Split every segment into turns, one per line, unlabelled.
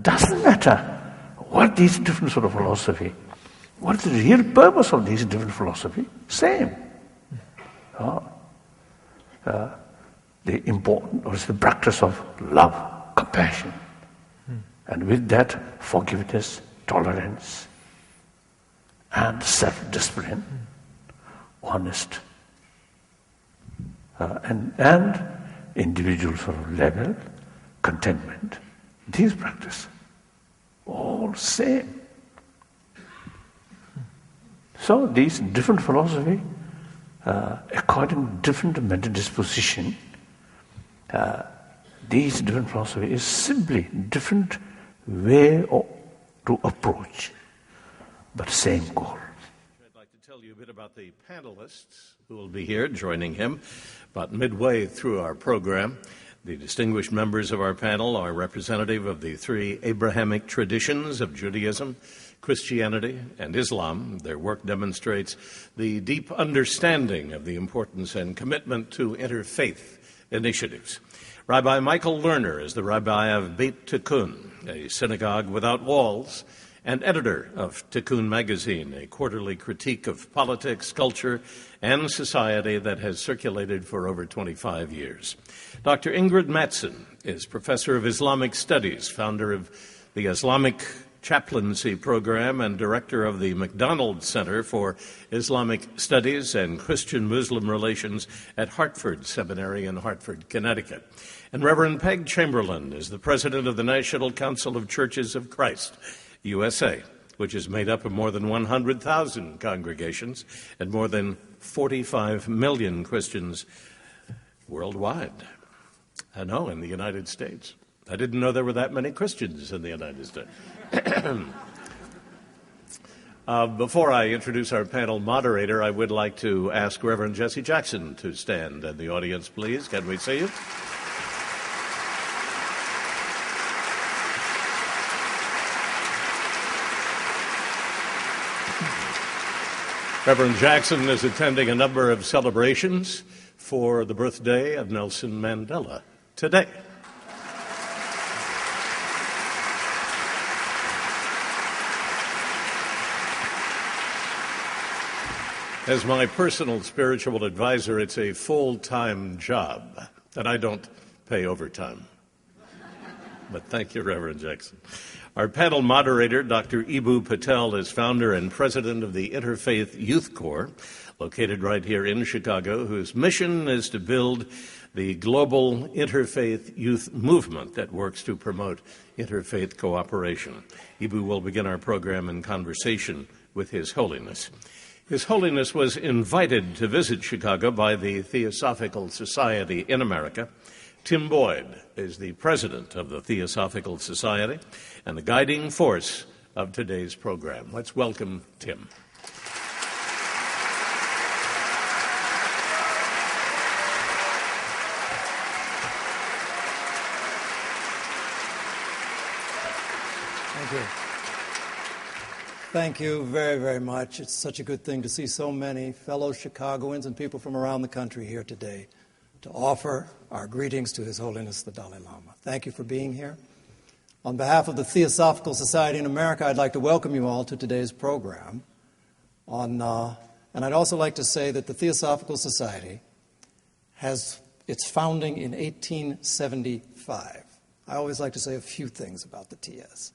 doesn't matter what these different sort of philosophy, what is the real purpose of these different philosophy? Same. The important is the practice of love, compassion, and with that forgiveness, tolerance, and self-discipline, honest, and individual sort of level, contentment. These practice, all same. So these different philosophy, according to different mental disposition, these different philosophy is simply different way to approach, but same goal.
I'd like to tell you a bit about the panelists who will be here joining him about midway through our program. The distinguished members of our panel are representative of the three Abrahamic traditions of Judaism, Christianity, and Islam. Their work demonstrates the deep understanding of the importance and commitment to interfaith initiatives. Rabbi Michael Lerner is the rabbi of Beit Tikkun, a synagogue without walls, and editor of Tikkun magazine, a quarterly critique of politics, culture, and society that has circulated for over 25 years. Dr. Ingrid Mattson is professor of Islamic studies, founder of the Islamic chaplaincy program, and director of the McDonald Center for Islamic Studies and Christian-Muslim Relations at Hartford Seminary in Hartford, Connecticut. And Reverend Peg Chemberlin is the president of the National Council of Churches of Christ, USA, which is made up of more than 100,000 congregations and more than 45 million Christians worldwide. I know, in the United States. I didn't know there were that many Christians in the United States. Before I introduce our panel moderator, I would like to ask Reverend Jesse Jackson to stand in the audience, please. Can we see you? Reverend Jackson is attending a number of celebrations for the birthday of Nelson Mandela today. As my personal spiritual advisor, it's a full-time job, and I don't pay overtime. But thank you, Reverend Jackson. Our panel moderator, Dr. Eboo Patel, is founder and president of the Interfaith Youth Core, located right here in Chicago, whose mission is to build the global interfaith youth movement that works to promote interfaith cooperation. Eboo will begin our program in conversation with His Holiness. His Holiness was invited to visit Chicago by the Theosophical Society in America. Tim Boyd is the president of the Theosophical Society and the guiding force of today's program. Let's welcome Tim.
Thank you. Thank you very, very much. It's such a good thing to see so many fellow Chicagoans and people from around the country here today to offer our greetings to His Holiness the Dalai Lama. Thank you for being here. On behalf of the Theosophical Society in America, I'd like to welcome you all to today's program. And I'd also like to say that the Theosophical Society has its founding in 1875. I always like to say a few things about the TS.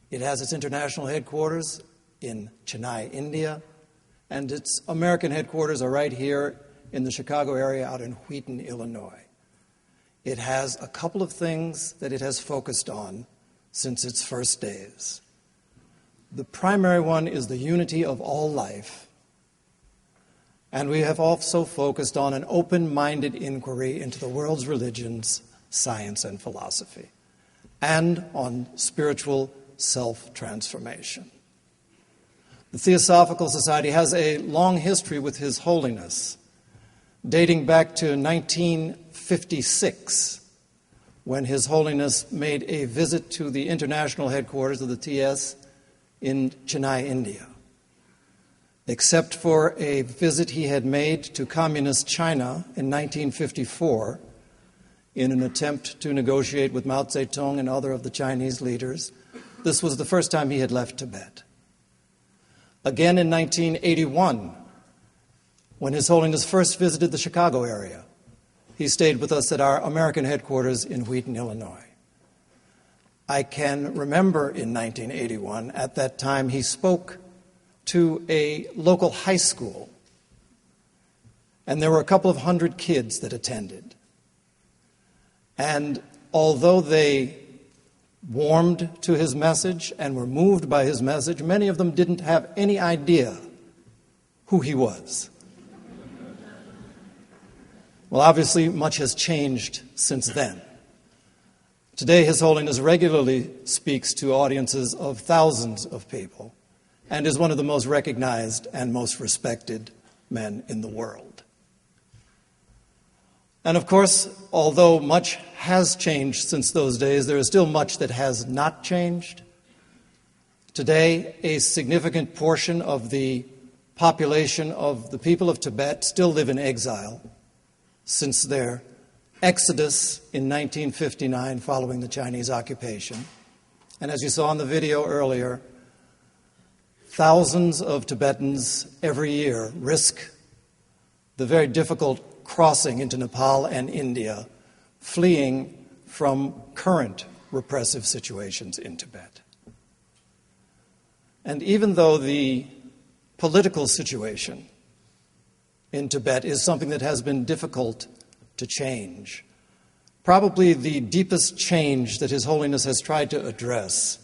It has its international headquarters in Chennai, India, and its American headquarters are right here in the Chicago area out in Wheaton, Illinois. It has a couple of things that it has focused on since its first days. The primary one is the unity of all life, and we have also focused on an open-minded inquiry into the world's religions, science, and philosophy, and on spiritual self-transformation. The Theosophical Society has a long history with His Holiness, dating back to 1956, when His Holiness made a visit to the international headquarters of the TS in Chennai, India. Except for a visit he had made to communist China in 1954, in an attempt to negotiate with Mao Zedong and other of the Chinese leaders. This was the first time he had left Tibet. Again in 1981, when His Holiness first visited the Chicago area, he stayed with us at our American headquarters in Wheaton, Illinois. I can remember in 1981, at that time, he spoke to a local high school, and there were a couple of hundred kids that attended. And although they warmed to his message and were moved by his message, many of them didn't have any idea who he was. Well, obviously, much has changed since then. Today, His Holiness regularly speaks to audiences of thousands of people and is one of the most recognized and most respected men in the world. And of course, although much has changed since those days, there is still much that has not changed. Today, a significant portion of the population of the people of Tibet still live in exile since their exodus in 1959 following the Chinese occupation. And as you saw in the video earlier, thousands of Tibetans every year risk the very difficult crossing into Nepal and India, fleeing from current repressive situations in Tibet. And even though the political situation in Tibet is something that has been difficult to change, probably the deepest change that His Holiness has tried to address,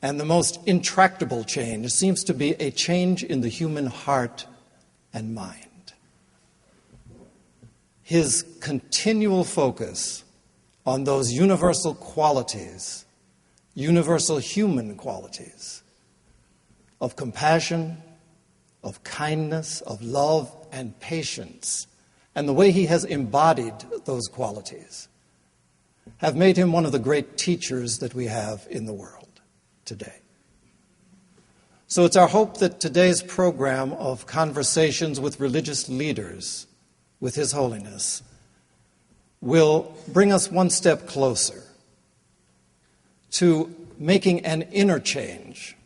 and the most intractable change, seems to be a change in the human heart and mind. His continual focus on those universal qualities, universal human qualities of compassion, of kindness, of love, and patience, and the way he has embodied those qualities have made him one of the great teachers that we have in the world today. So it's our hope that today's program of conversations with religious leaders with His Holiness will bring us one step closer to making an inner change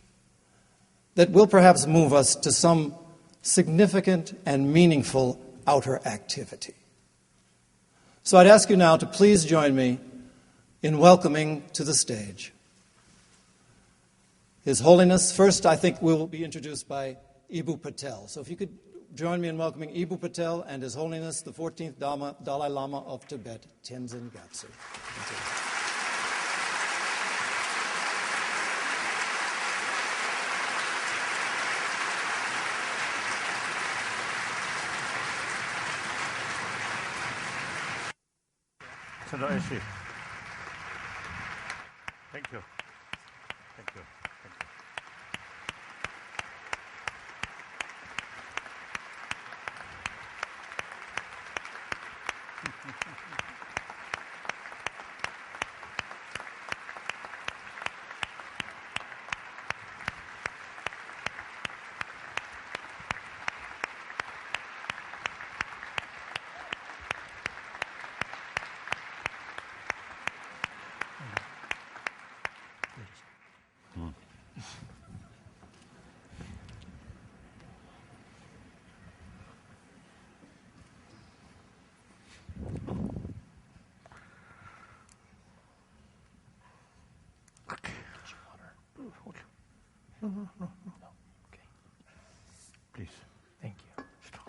that will perhaps move us to some significant and meaningful outer activity. So I'd ask you now to please join me in welcoming to the stage His Holiness. First, I think we will be introduced by Eboo Patel. So if you could join me in welcoming Eboo Patel and His Holiness, the 14th Dalai Lama of Tibet, Tenzin Gyatso.
Thank you. Thank you. Thank you. No. Okay. Please.
Thank you.
Stop.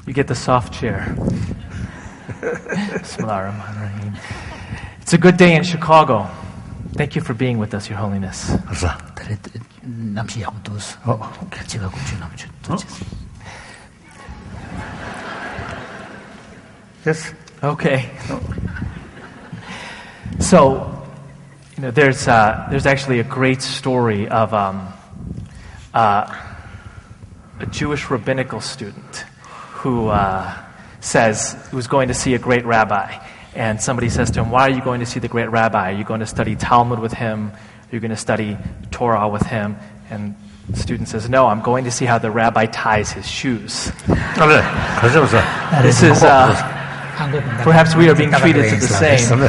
You get the soft chair. Bismillahirrahmanirrahim. It's a good day in Chicago. Thank you for being with us, Your Holiness.
Yes.
Okay. So, there's actually a great story of a Jewish rabbinical student who says he was going to see a great rabbi. And somebody says to him, why are you going to see the great rabbi? Are you going to study Talmud with him? Are you going to study Torah with him? And the student says, no, I'm going to see how the rabbi ties his shoes. This is, perhaps we are being treated to the same.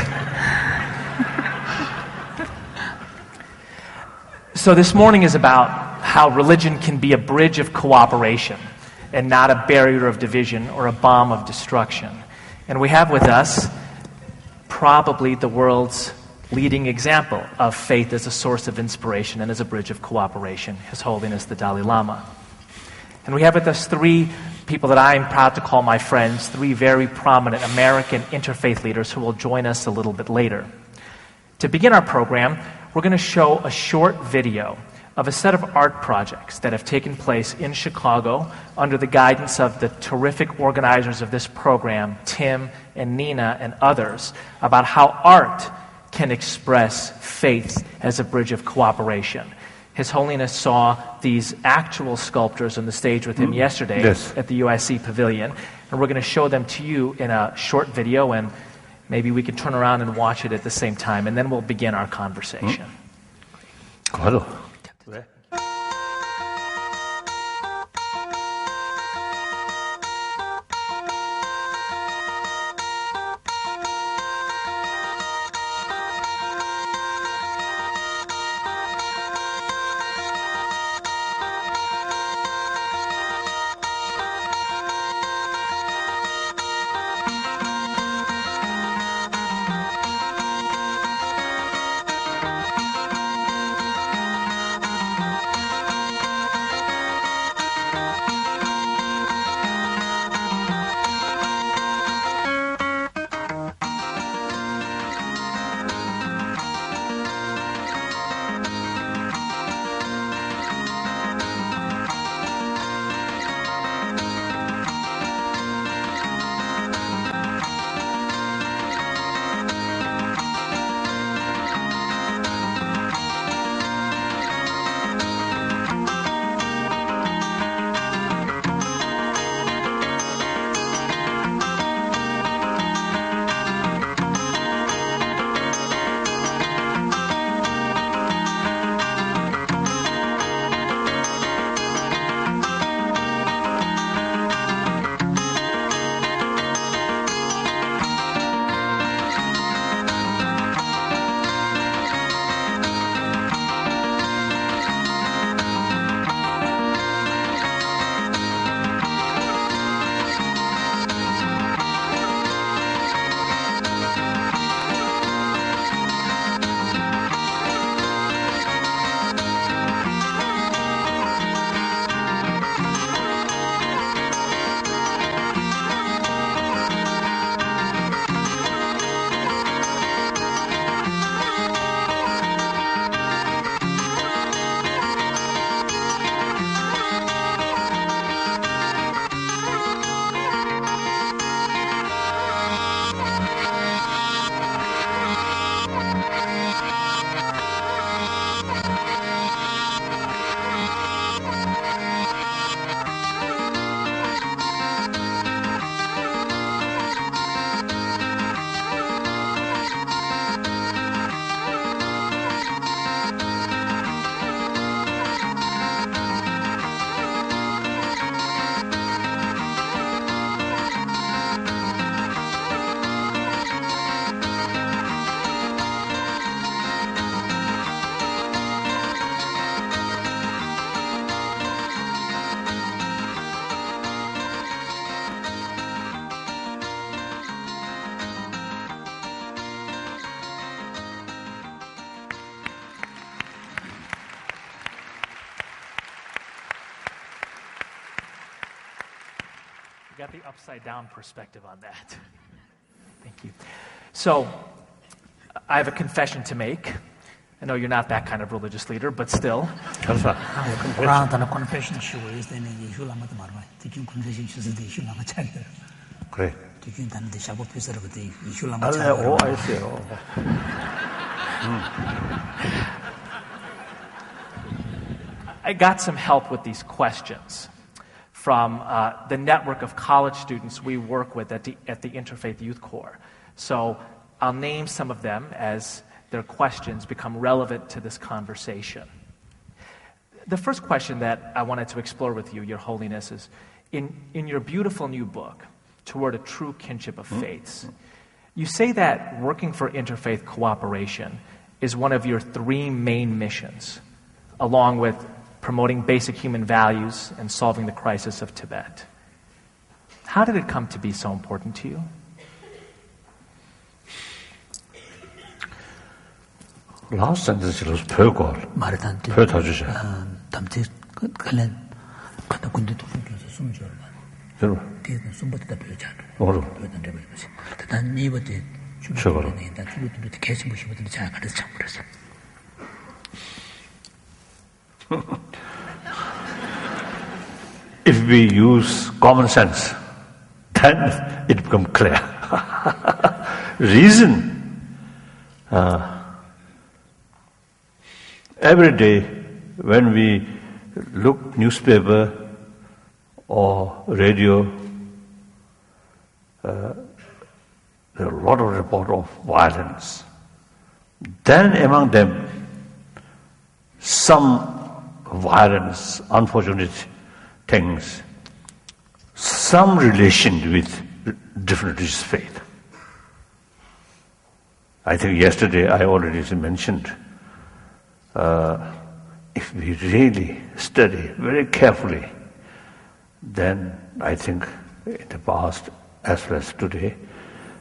So this morning is about how religion can be a bridge of cooperation and not a barrier of division or a bomb of destruction. And we have with us probably the world's leading example of faith as a source of inspiration and as a bridge of cooperation, His Holiness the Dalai Lama. And we have with us three people that I am proud to call my friends, three very prominent American interfaith leaders who will join us a little bit later. To begin our program, we're going to show a short video of a set of art projects that have taken place in Chicago under the guidance of the terrific organizers of this program, Tim and Nina and others, about how art can express faith as a bridge of cooperation. His Holiness saw these actual sculptures on the stage with him yesterday at the USC Pavilion, and we're going to show them to you in a short video, and maybe we can turn around and watch it at the same time, and then we'll begin our conversation.
Claro.
Got the upside down perspective on that. Thank you. So, I have a confession to make. I know you're not that kind of religious leader, but still.
그래.
I got some help with these questions from the network of college students we work with at the Interfaith Youth Core. So I'll name some of them as their questions become relevant to this conversation. The first question that I wanted to explore with you, Your Holiness, is in your beautiful new book, Toward a True Kinship of Faiths, you say that working for interfaith cooperation is one of your 3 main missions, along with promoting basic human values and solving the crisis of Tibet. How did it come to be so important to you?
Last sentence was 별거. 별 더 주셔.
담지 관련 같은 군대 도중에서 숨져만.
여러분.
뒤에는 숨부터 별잖아.
뭐로?
그런 데를 보시. 단 이번에
저거로.
주로도 계시 무시부터 잘 가르쳐 참으라서.
If we use common sense, then it becomes clear. Reason. Every day when we look newspaper or radio, there are a lot of report of violence. Then among them, some violence, unfortunate things, some relation with different religious faith. I think yesterday I already mentioned, if we really study very carefully, then I think in the past as well as today,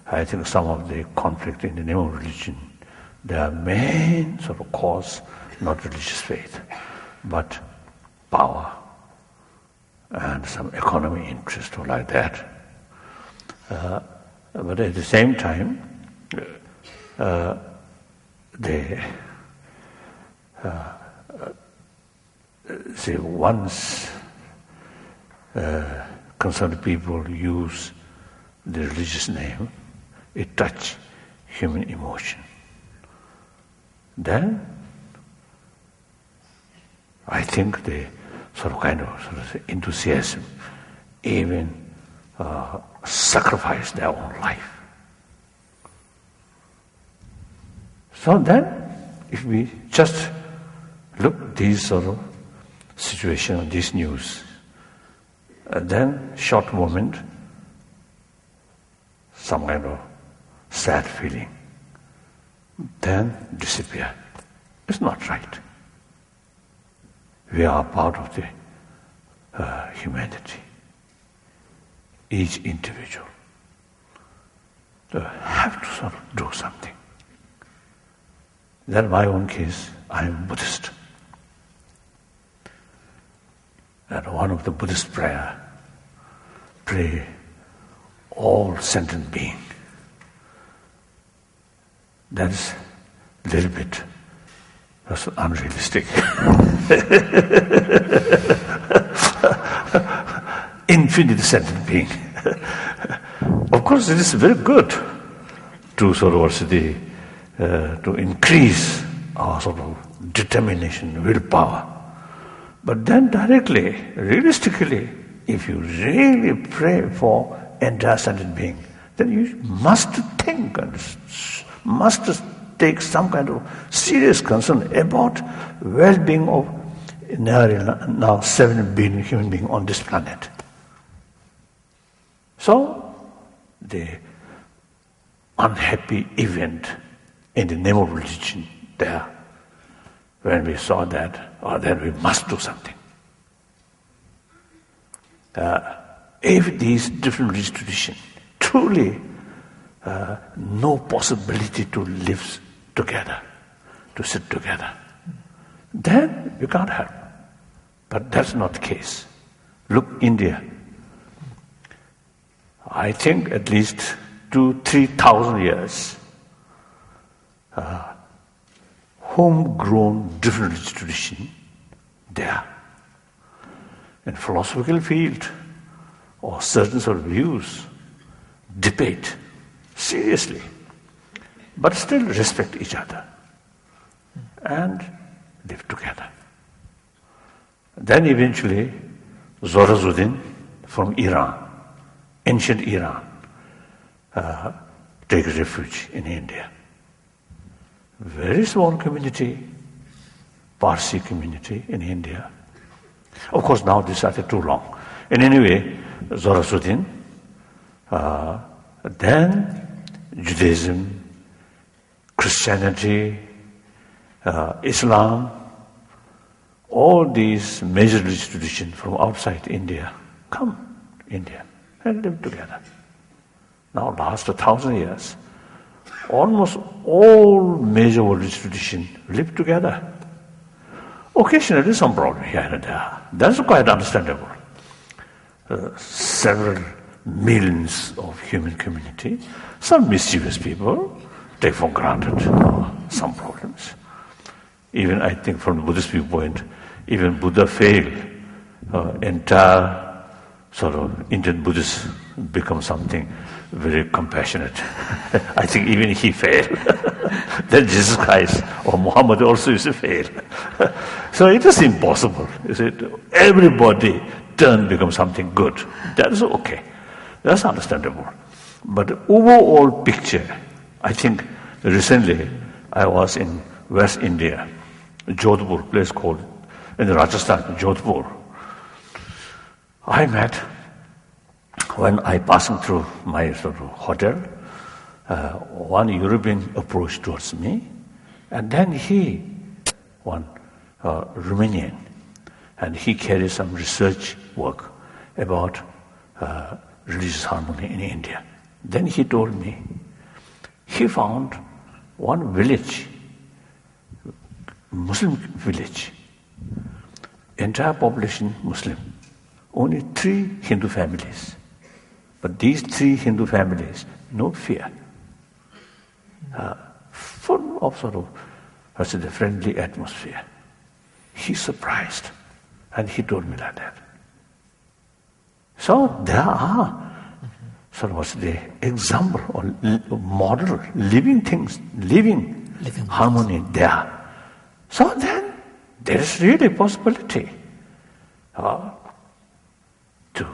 I think some of the conflict in the name of religion, their main sort of cause, not religious faith, but power and some economic interest or like that. But at the same time, once concerned people use the religious name, it touches human emotion. Then I think the sort of enthusiasm even sacrifice their own life. So then, if we just look at these sort of situation, this news, then short moment, some kind of sad feeling, then disappear. It's not right. We are part of the humanity. Each individual have to sort of do something. Then in my own case, I am Buddhist. And one of the Buddhist prayer, pray all sentient being. That's a little bit unrealistic. Infinite sentient being. Of course, it is very good to sort of also to increase our sort of determination, willpower. But then directly, realistically, if you really pray for entire sentient being, then you must think and must take some kind of serious concern about well-being of now 7 billion human beings on this planet. So, the unhappy event in the name of religion there, when we saw that, then we must do something. If these different religious traditions truly no possibility to live together, to sit together, then we can't help. But that's not the case. Look, India. I think at least 2,000-3,000 years, homegrown different religious tradition there. In philosophical field or certain sort of views, debate seriously, but still respect each other and live together. Then eventually, Zoroastrianism from Iran, ancient Iran, take refuge in India. Very small community, Parsi community in India. Of course, now this started too long. And anyway, Zoroastrian, then Judaism, Christianity, Islam, all these major religious traditions from outside India come to India and live together. Now, last 1,000 years, almost all major religious traditions live together. Occasionally, some problem here and there. That's quite understandable. Several millions of human community, some mischievous people take for granted some problems. Even I think from the Buddhist viewpoint, even Buddha failed. Entire sort of Indian Buddhists become something very compassionate. I think even he failed. Then Jesus Christ or Muhammad also used to fail. So it is impossible. Everybody become something good. That is okay. That's understandable. But overall picture, I think recently I was in West India, Jodhpur, place called in Rajasthan, Jodhpur. I met, when I passing through my sort of hotel, one European approached towards me, and then one Romanian, and he carries some research work about religious harmony in India. Then he told me he found one village, Muslim village, entire population Muslim, only 3 Hindu families. But these 3 Hindu families, no fear, full of sort of a friendly atmosphere. He's surprised, and he told me like that. So there are sort of the example or model, living things, living harmony there. So then there is really a possibility to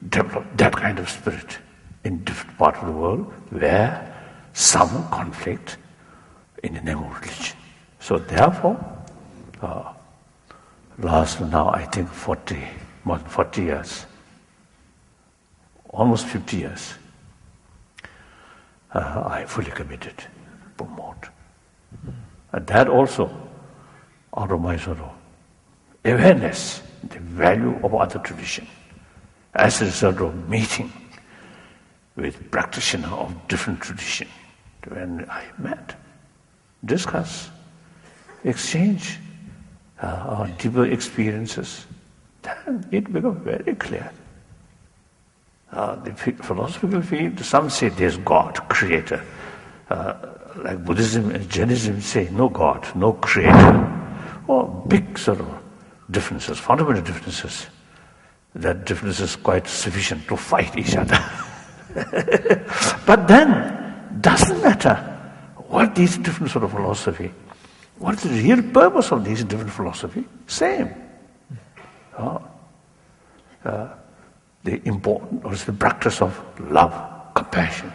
develop that kind of spirit in different parts of the world where some conflict in the name of religion. So therefore, last now I think more than 40 years, almost 50 years, I fully committed to promote. And that also, out of my sort of awareness, the value of other tradition, as a result of meeting with practitioners of different tradition, when I met, discuss, exchange our deeper experiences, then it becomes very clear. The philosophical field, some say there's God, creator. Like Buddhism and Jainism say no God, no creator. Or big sort of differences, fundamental differences. That difference is quite sufficient to fight each other. But then, doesn't matter what these different sort of philosophy, what is the real purpose of these different philosophy? Same. The important or the practice of love, compassion,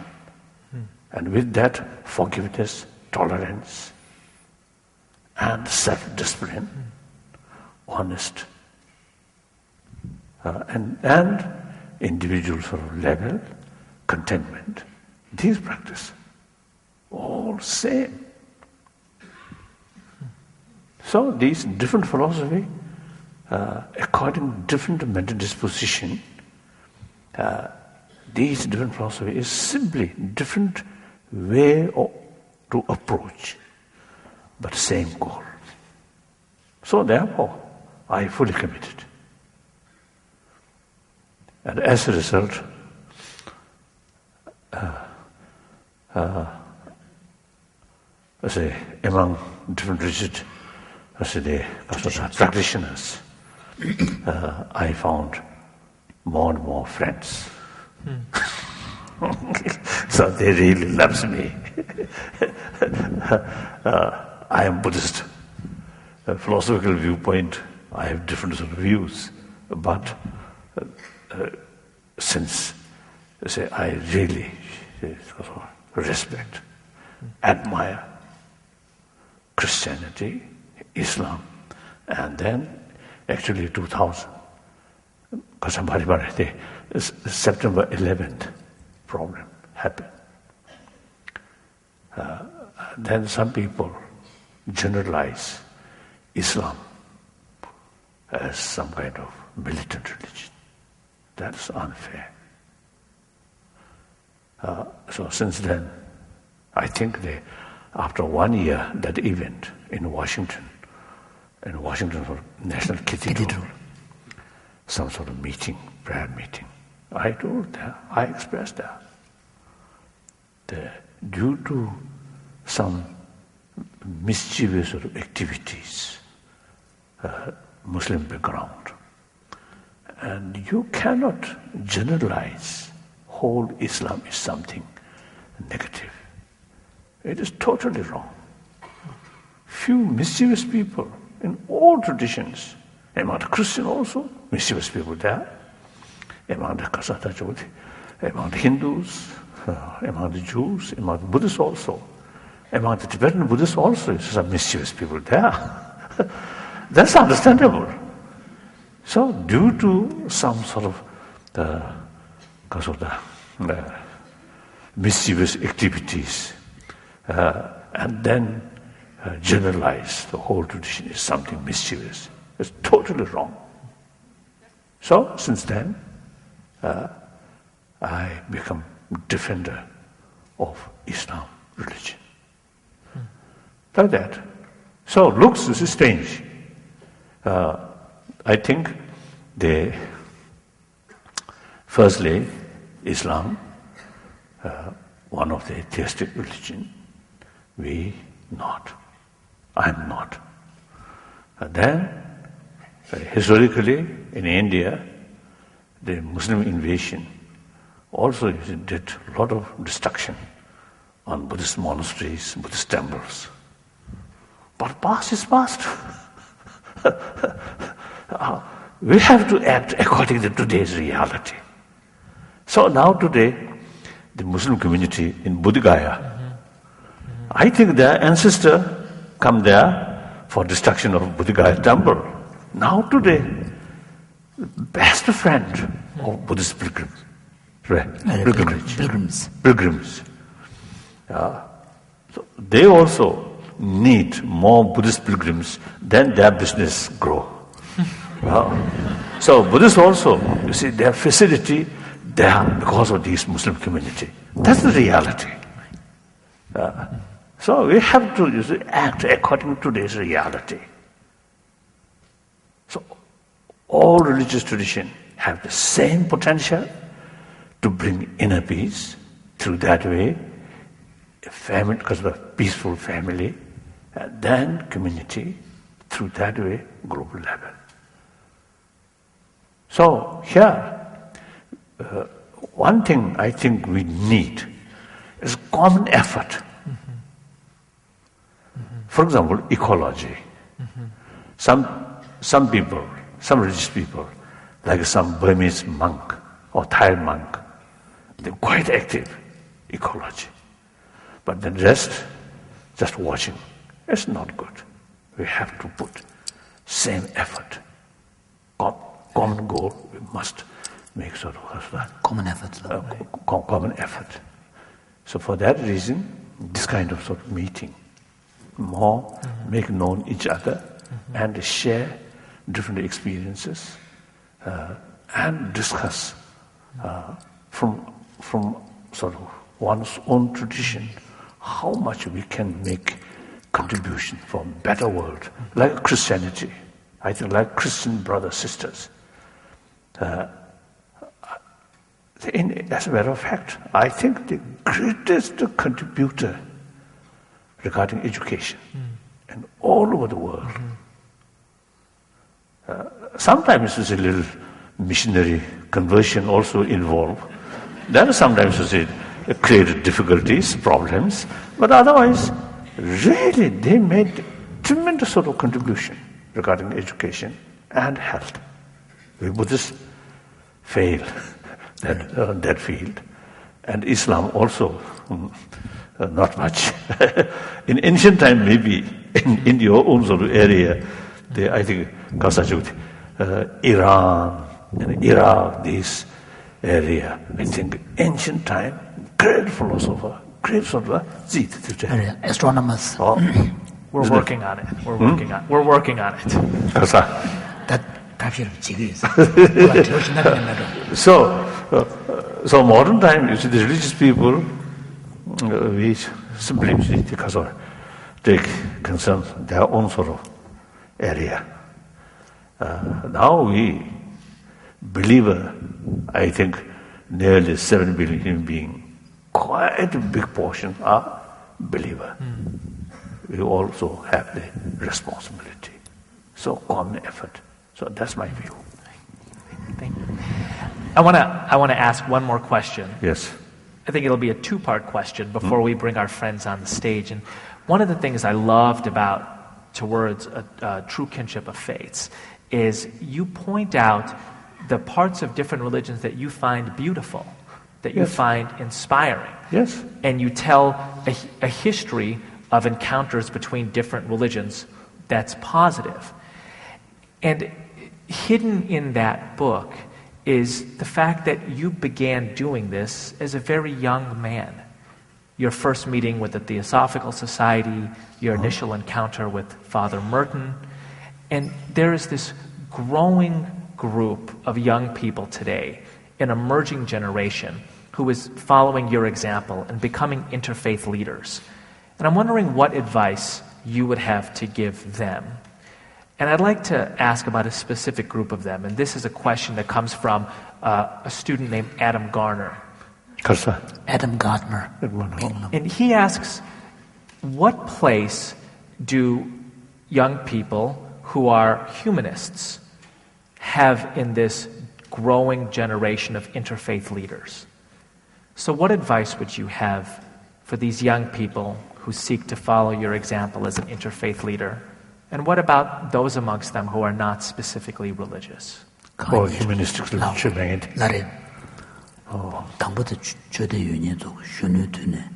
and with that forgiveness, tolerance, and self-discipline, honest, and individual sort of level, contentment. These practice, all same. So these different philosophy, according to different mental disposition, these different philosophy is simply different way to approach, but same goal. So therefore, I fully committed. And as a result, among different religious practitioners, I found more and more friends. So they really loves me. I am Buddhist. Philosophical viewpoint, I have different sort of views, but since I really respect, admire Christianity, Islam, and then actually 2000, the September 11th problem happened. Then some people generalize Islam as some kind of militant religion. That's unfair. So since then, I think after 1 year, that event in Washington for National Cathedral, some sort of meeting, prayer meeting, I told them, I expressed that due to some mischievous sort of activities, Muslim background, and you cannot generalize whole Islam is something negative. It is totally wrong. Few mischievous people in all traditions, among the Christian also, mischievous people there, among the Kasata Jodi, among the Hindus, among the Jews, among the Buddhists also, among the Tibetan Buddhists also, some mischievous people there. That's understandable. So due to some sort of mischievous activities, and then generalize the whole tradition is something mischievous. It's totally wrong. So since then, I become defender of Islam religion. Like that. So looks is strange. I think firstly, Islam, one of the theistic religion, I'm not. And then, historically, in India, the Muslim invasion also did a lot of destruction on Buddhist monasteries, Buddhist temples. But past is past. We have to act according to today's reality. So now today, the Muslim community in Bodh Gaya, I think their ancestors come there for destruction of Bodh Gaya temple. Now today, best friend of Buddhist pilgrims. So they also need more Buddhist pilgrims, then their business grow. So Buddhists also, you see, their facility there because of this Muslim community. That's the reality. So we have to act according to today's reality. So all religious traditions have the same potential to bring inner peace through that way, family, because of the peaceful family, and then community, through that way, global level. So here, one thing I think we need is common effort. For example, ecology. Some people, some religious people, like some Burmese monk or Thai monk, they're quite active ecology. But the rest, just watching, it's not good. We have to put same effort. Common goal, we must make sort of that.
Common effort.
Common effort. So for that reason, this kind of sort of meeting, more make known each other and share different experiences and discuss from sort of one's own tradition how much we can make contribution for a better world, like Christianity. I think like Christian brothers, sisters. As a matter of fact, I think the greatest contributor regarding education and all over the world. Sometimes there's a little missionary conversion also involved. Then sometimes it created difficulties, problems, but otherwise, really they made tremendous sort of contribution regarding education and health. We Buddhists fail that field. And Islam also, not much. In ancient time, maybe in your own sort of area, I think Iran and Iraq, this area, I think ancient time, great philosopher, great sort of
astronomers.
We're working on it. We're working on it.
That
So modern time, you see, the religious people, we simply take concern their own sort of area. Now we believer, I think nearly 7 billion human beings, quite a big portion are believer. We also have the responsibility. So common effort. So that's my view.
Thank you. I want to ask one more question.
Yes.
I think it'll be a two-part question before we bring our friends on the stage. And one of the things I loved about Towards a True Kinship of Faiths is you point out the parts of different religions that you find beautiful, that you find inspiring.
Yes.
And you tell a history of encounters between different religions that's positive. And hidden in that book is the fact that you began doing this as a very young man. Your first meeting with the Theosophical Society, your initial encounter with Father Merton, and there is this growing group of young people today, an emerging generation, who is following your example and becoming interfaith leaders. And I'm wondering what advice you would have to give them. And I'd like to ask about a specific group of them. And this is a question that comes from a student named Adam Garner.
Adam Gardner.
And he asks, what place do young people who are humanists have in this growing generation of interfaith leaders? So what advice would you have for these young people who seek to follow your example as an interfaith leader? And what about those amongst them who are not specifically religious?
Humanistic literature.
당부터 최대 유니도 슈뉴트네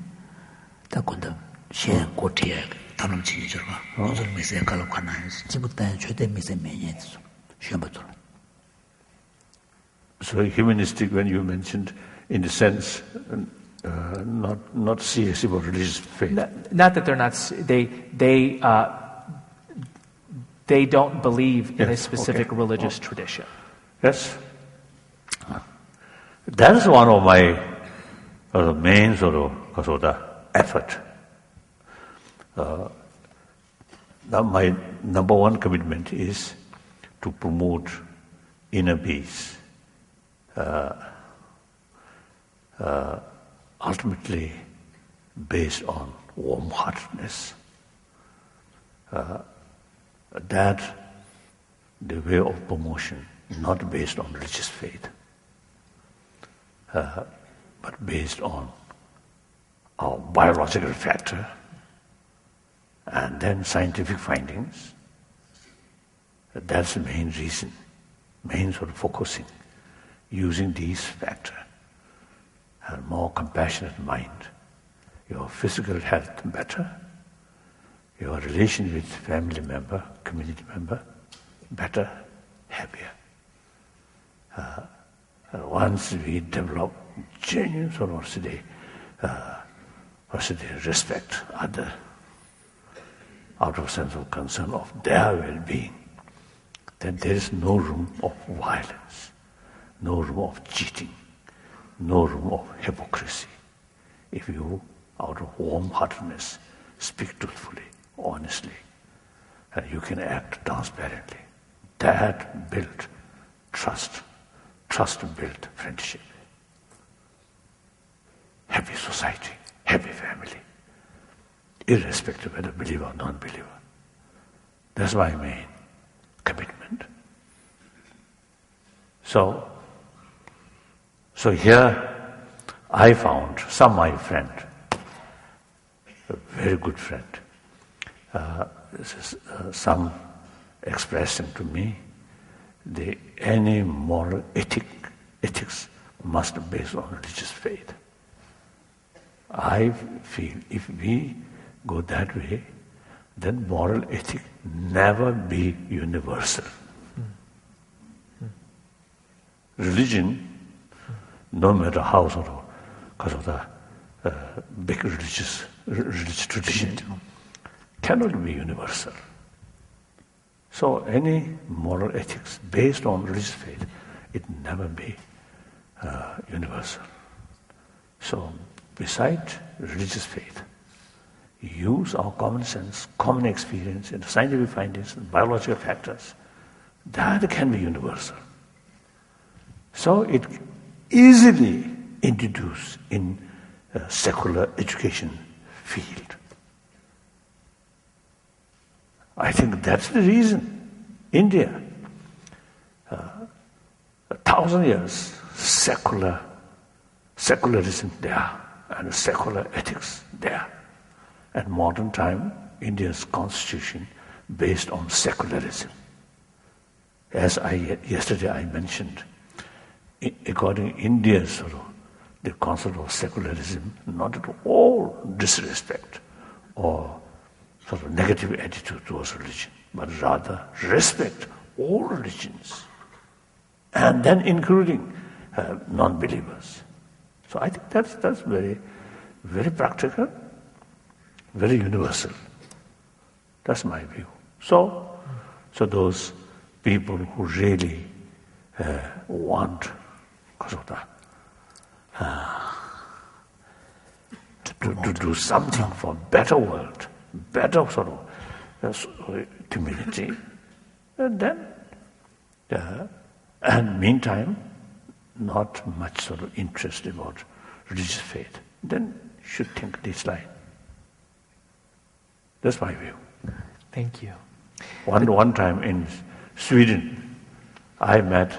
다군다 셰 고티에 다른 지지저가 무슨 미세 갈고나 지부터 최대 미세 메니츠 슈바토.
So humanistic, when you mentioned, in the sense, not serious about religious faith.
Not that they're not. They don't believe in a specific religious tradition.
Yes. That is one of my main sort of effort. Now my number one commitment is to promote inner peace. Ultimately based on warm-heartedness. That the way of promotion, not based on religious faith, but based on our biological factor and then scientific findings. That's the main reason, main sort of focusing, using these factors. A more compassionate mind, your physical health better, your relation with family member, community member, better, happier. Once we develop genuine sort of respect other, out of sense of concern of their well-being, then there is no room of violence, no room of cheating, no room of hypocrisy. If you, out of warm-heartedness, speak truthfully, honestly, and you can act transparently, that builds trust. Trust builds friendship. Happy society, happy family, irrespective of whether believer or non-believer. That's my main commitment. So here I found my friend, a very good friend, some expressing to me any moral ethics must be based on religious faith. I feel if we go that way, then moral ethic never be universal. Religion, no matter how sort of, because of the big religious tradition, cannot be universal. So any moral ethics based on religious faith, it never be universal. So besides religious faith, use our common sense, common experience, and scientific findings, and biological factors, that can be universal. So it easily introduced in secular education field. I think that's the reason India, 1,000 years secularism there, and secular ethics there. At modern time, India's constitution based on secularism. As yesterday I mentioned, according to India's sort of the concept of secularism, not at all disrespect or sort of negative attitude towards religion, but rather respect all religions, and then including non-believers. So I think that's very, very practical, very universal. That's my view. So those people who really want, because of that, to do something for better world, better sort of community, and then, and meantime, not much sort of interest about religious faith, then should think this line. That's my view.
Thank you.
One time in Sweden, I met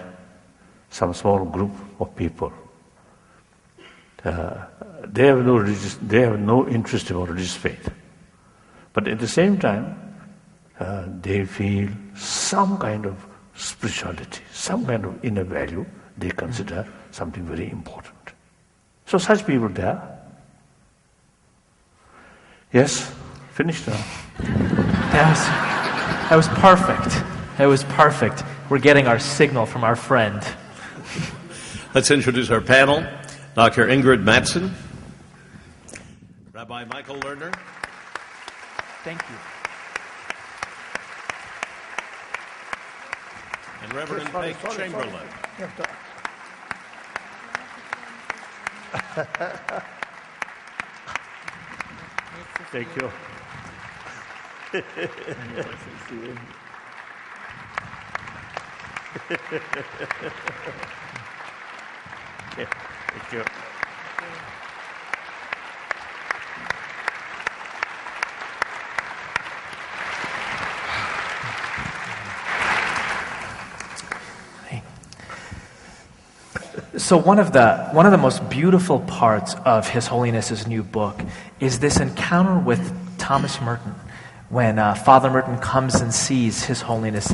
some small group of people. They have no interest about religious faith, but at the same time, they feel some kind of spirituality, some kind of inner value. They consider something very important. So such people there. Yes, finished now.
That was perfect. That was perfect. We're getting our signal from our friend.
Let's introduce our panel. Dr. Ingrid Mattson, Rabbi Michael Lerner.
Thank you.
And Reverend Chemberlin.
Thank you. Thank you.
So one of the most beautiful parts of His Holiness's new book is this encounter with Thomas Merton, when Father Merton comes and sees His Holiness,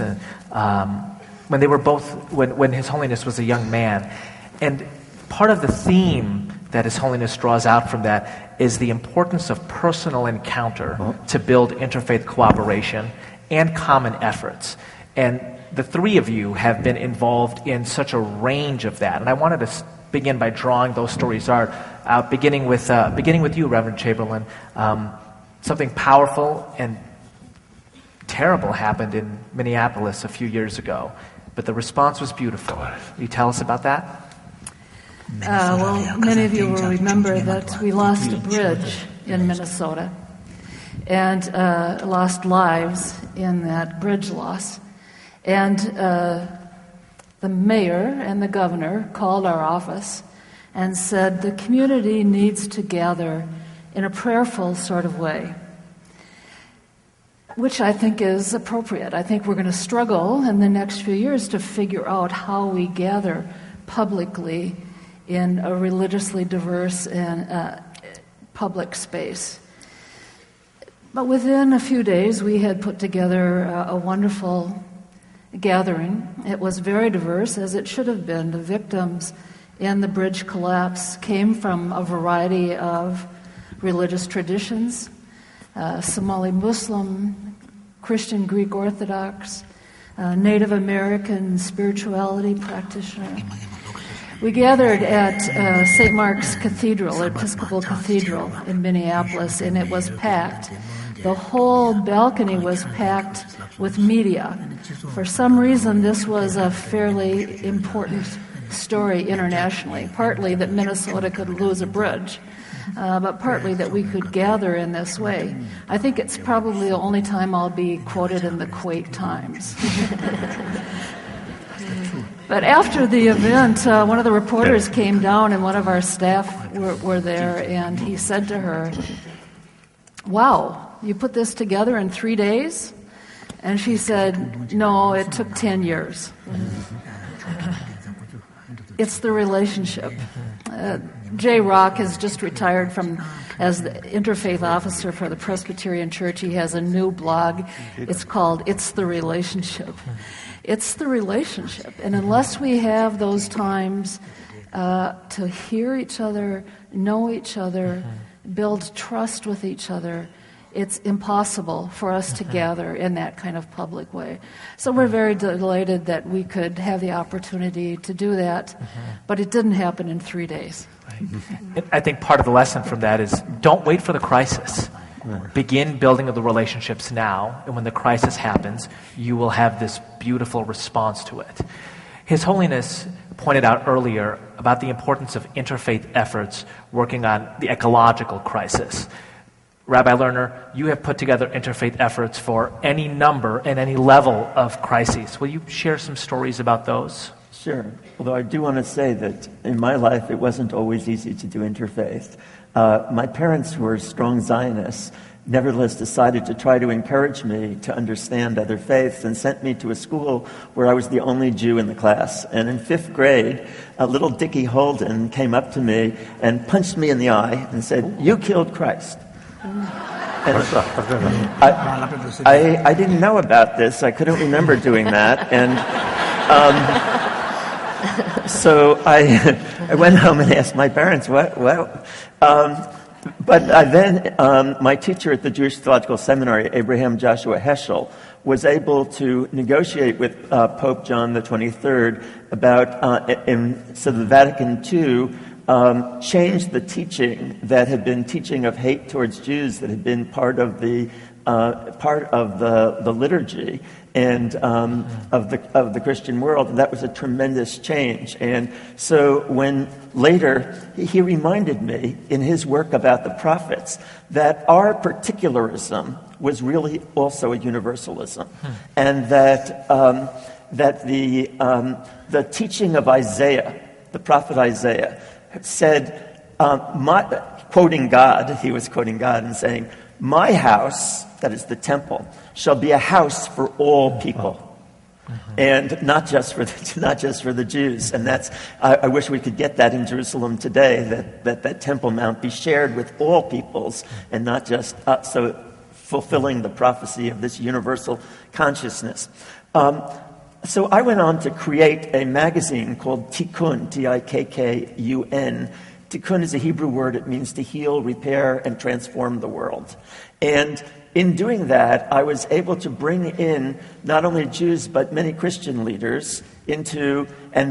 when they were both when His Holiness was a young man, and part of the theme that His Holiness draws out from that is the importance of personal encounter to build interfaith cooperation and common efforts. And the three of you have been involved in such a range of that. And I wanted to begin by drawing those stories out, beginning with you, Reverend Chemberlin. Something powerful and terrible happened in Minneapolis a few years ago, but the response was beautiful. Will you tell us about that?
Well, many of you will remember that we lost a bridge in Minnesota and lost lives in that bridge loss. And the mayor and the governor called our office and said the community needs to gather in a prayerful sort of way, which I think is appropriate. I think we're going to struggle in the next few years to figure out how we gather publicly in a religiously diverse and public space. But within a few days, we had put together a wonderful gathering. It was very diverse, as it should have been. The victims in the bridge collapse came from a variety of religious traditions, Somali Muslim, Christian Greek Orthodox, Native American spirituality practitioner. We gathered at St. Mark's Cathedral, Episcopal Cathedral in Minneapolis, and it was packed. The whole balcony was packed with media. For some reason, this was a fairly important story internationally, partly that Minnesota could lose a bridge, but partly that we could gather in this way. I think it's probably the only time I'll be quoted in the Kuwait Times. But after the event, one of the reporters came down, and one of our staff were there, and he said to her, "Wow, you put this together in 3 days?" And she said, "No, it took 10 years." It's the relationship. Jay Rock has just retired as the interfaith officer for the Presbyterian Church. He has a new blog. It's called It's the Relationship. It's the relationship. And unless we have those times to hear each other, know each other, build trust with each other, it's impossible for us to gather in that kind of public way. So we're very delighted that we could have the opportunity to do that, but it didn't happen in 3 days.
Right. I think part of the lesson from that is don't wait for the crisis. Begin building the relationships now, and when the crisis happens, you will have this beautiful response to it. His Holiness pointed out earlier about the importance of interfaith efforts working on the ecological crisis. Rabbi Lerner, you have put together interfaith efforts for any number and any level of crises. Will you share some stories about those?
Sure. Although I do want to say that in my life, it wasn't always easy to do interfaith. My parents were strong Zionists, nevertheless decided to try to encourage me to understand other faiths and sent me to a school where I was the only Jew in the class. And in 5th grade, a little Dickie Holden came up to me and punched me in the eye and said, "You killed Christ." I didn't know about this. I couldn't remember doing that. And so I went home and asked my parents, what? But then my teacher at the Jewish Theological Seminary, Abraham Joshua Heschel, was able to negotiate with Pope John the 23rd about, so the Vatican II changed the teaching that had been teaching of hate towards Jews that had been part of the liturgy and of the Christian world, and that was a tremendous change. And so when later he reminded me in his work about the prophets that our particularism was really also a universalism, and that the teaching of Isaiah, the prophet Isaiah, said, quoting God, he was quoting God and saying, "My house," that is the temple, "shall be a house for all people." And not just for the Jews. And that's, I wish we could get that in Jerusalem today, that Temple Mount be shared with all peoples and not just so fulfilling the prophecy of this universal consciousness. So I went on to create a magazine called Tikkun, Tikkun. Tikkun is a Hebrew word. It means to heal, repair, and transform the world. And in doing that, I was able to bring in not only Jews, but many Christian leaders and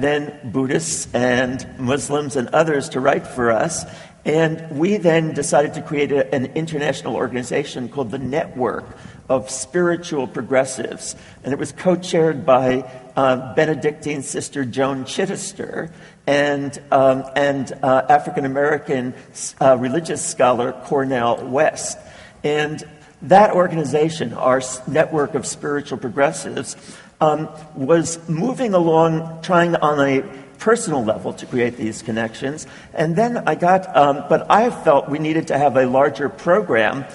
then Buddhists and Muslims and others to write for us. And we then decided to create an international organization called the Network of Spiritual Progressives. And it was co-chaired by Benedictine Sister Joan Chittister and African-American religious scholar Cornell West. And that organization, our Network of Spiritual Progressives, was moving along, trying on a personal level to create these connections. And then but I felt we needed to have a larger program.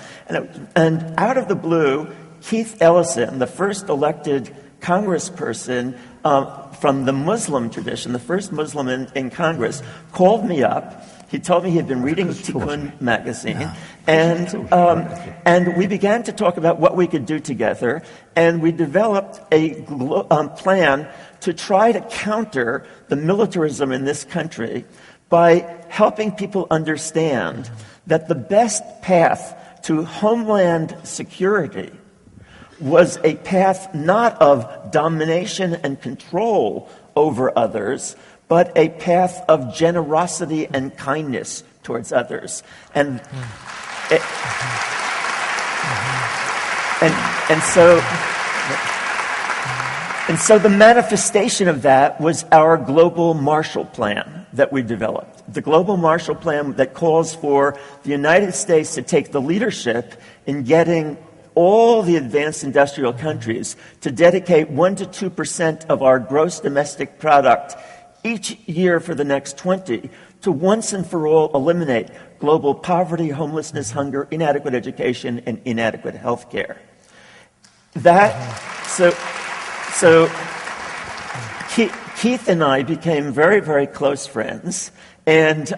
And out of the blue, Keith Ellison, the first elected congressperson from the Muslim tradition, the first Muslim in Congress, called me up. He told me he had been reading Tikkun magazine, and we began to talk about what we could do together, and we developed a plan to try to counter the militarism in this country by helping people understand that the best path to homeland security was a path not of domination and control over others, but a path of generosity and kindness towards others. And so the manifestation of that was our global Marshall Plan that we developed. The global Marshall Plan that calls for the United States to take the leadership in getting all the advanced industrial countries to dedicate 1 to 2% of our gross domestic product each year for the next 20 to once and for all eliminate global poverty, homelessness, hunger, inadequate education, and inadequate health care. So Keith and I became very, very close friends, and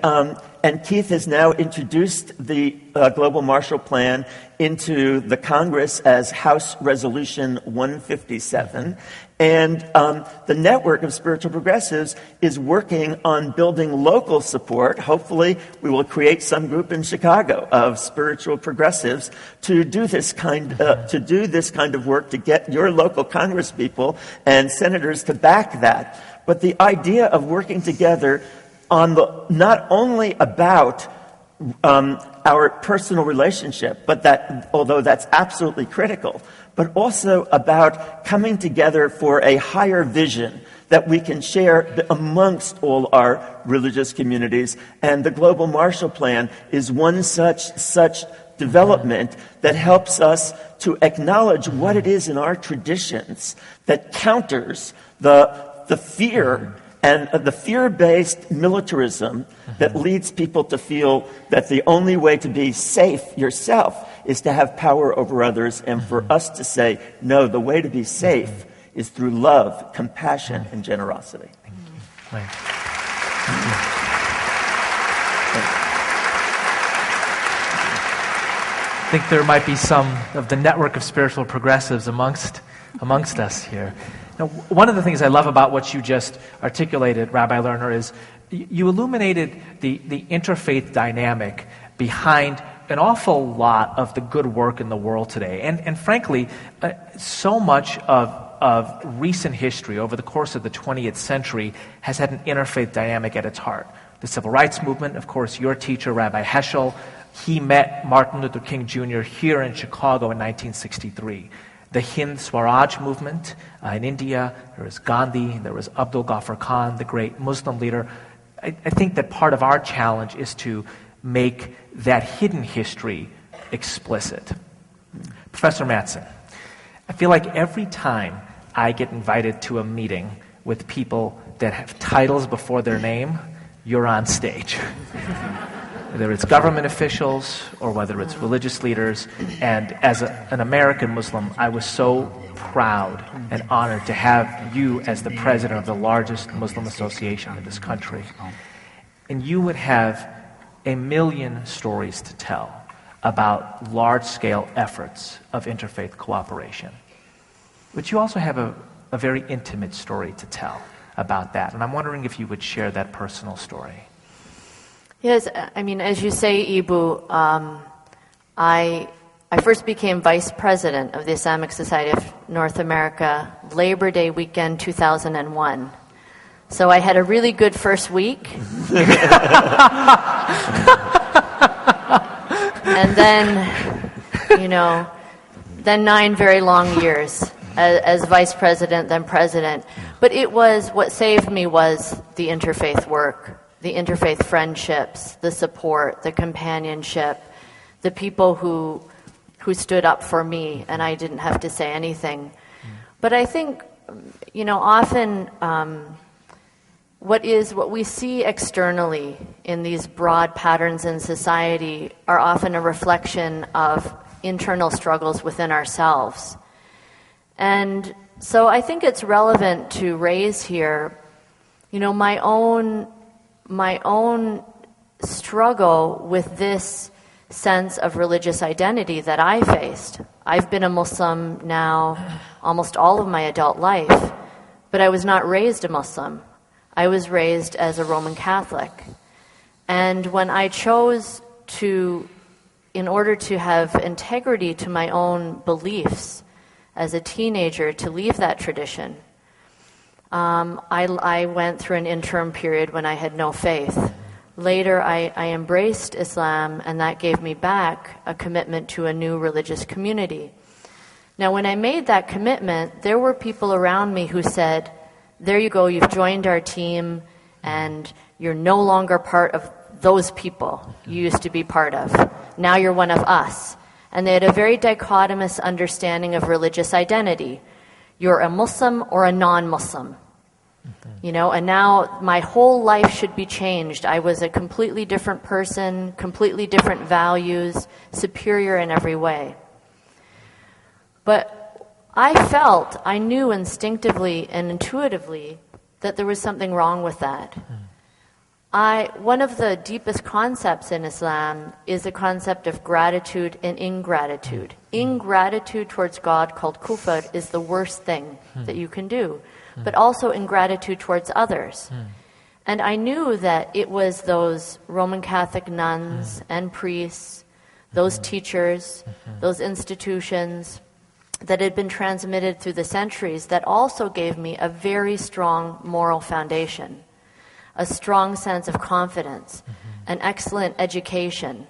Keith has now introduced the Global Marshall Plan into the Congress as House Resolution 157. And the network of spiritual progressives is working on building local support. Hopefully, we will create some group in Chicago of spiritual progressives to do this kind of work, to get your local congresspeople and senators to back that. But the idea of working together on not only about our personal relationship, but that, although that's absolutely critical, but also about coming together for a higher vision that we can share amongst all our religious communities. And the Global Marshall Plan is one such development that helps us to acknowledge what it is in our traditions that counters the fear and the fear-based militarism that leads people to feel that the only way to be safe yourself is to have power over others, and for us to say, no, the way to be safe is through love, compassion, and generosity.
Right. I think there might be some of the network of spiritual progressives amongst us here. Now, one of the things I love about what you just articulated, Rabbi Lerner, is you illuminated the interfaith dynamic behind an awful lot of the good work in the world today. And frankly, so much of recent history over the course of the 20th century has had an interfaith dynamic at its heart. The Civil Rights Movement, of course, your teacher, Rabbi Heschel, he met Martin Luther King Jr. here in Chicago in 1963. The Hind Swaraj movement in India, there was Gandhi, there was Abdul Ghaffar Khan, the great Muslim leader. I think that part of our challenge is to make that hidden history explicit. Professor Mattson, I feel like every time I get invited to a meeting with people that have titles before their name, you're on stage. Whether it's government officials or whether it's religious leaders. And as an American Muslim, I was so proud and honored to have you as the president of the largest Muslim association in this country. And you would have a million stories to tell about large-scale efforts of interfaith cooperation. But you also have a very intimate story to tell about that. And I'm wondering if you would share that personal story.
Yes, I mean, as you say, Eboo, I first became vice president of the Islamic Society of North America Labor Day weekend 2001. So I had a really good first week. And then, then 9 very long years as vice president, then president. But what saved me was the interfaith work. The interfaith friendships, the support, the companionship, the people who stood up for me, and I didn't have to say anything. But I think, often what we see externally in these broad patterns in society are often a reflection of internal struggles within ourselves. And so I think it's relevant to raise here, my own struggle with this sense of religious identity that I faced. I've been a Muslim now almost all of my adult life, but I was not raised a Muslim. I was raised as a Roman Catholic. And when I chose to, in order to have integrity to my own beliefs as a teenager, to leave that tradition, I went through an interim period when I had no faith. Later, I embraced Islam, and that gave me back a commitment to a new religious community. Now, when I made that commitment, there were people around me who said, there you go, you've joined our team, and you're no longer part of those people you used to be part of. Now you're one of us. And they had a very dichotomous understanding of religious identity. You're a Muslim or a non-Muslim. You know, and now my whole life should be changed. I was a completely different person, completely different values, superior in every way. But I knew instinctively and intuitively that there was something wrong with that. One of the deepest concepts in Islam is the concept of gratitude and ingratitude. Ingratitude towards God, called kufr, is the worst thing that you can do, but also ingratitude towards others. And I knew that it was those Roman Catholic nuns and priests, those teachers, those institutions that had been transmitted through the centuries that also gave me a very strong moral foundation, a strong sense of confidence, an excellent education.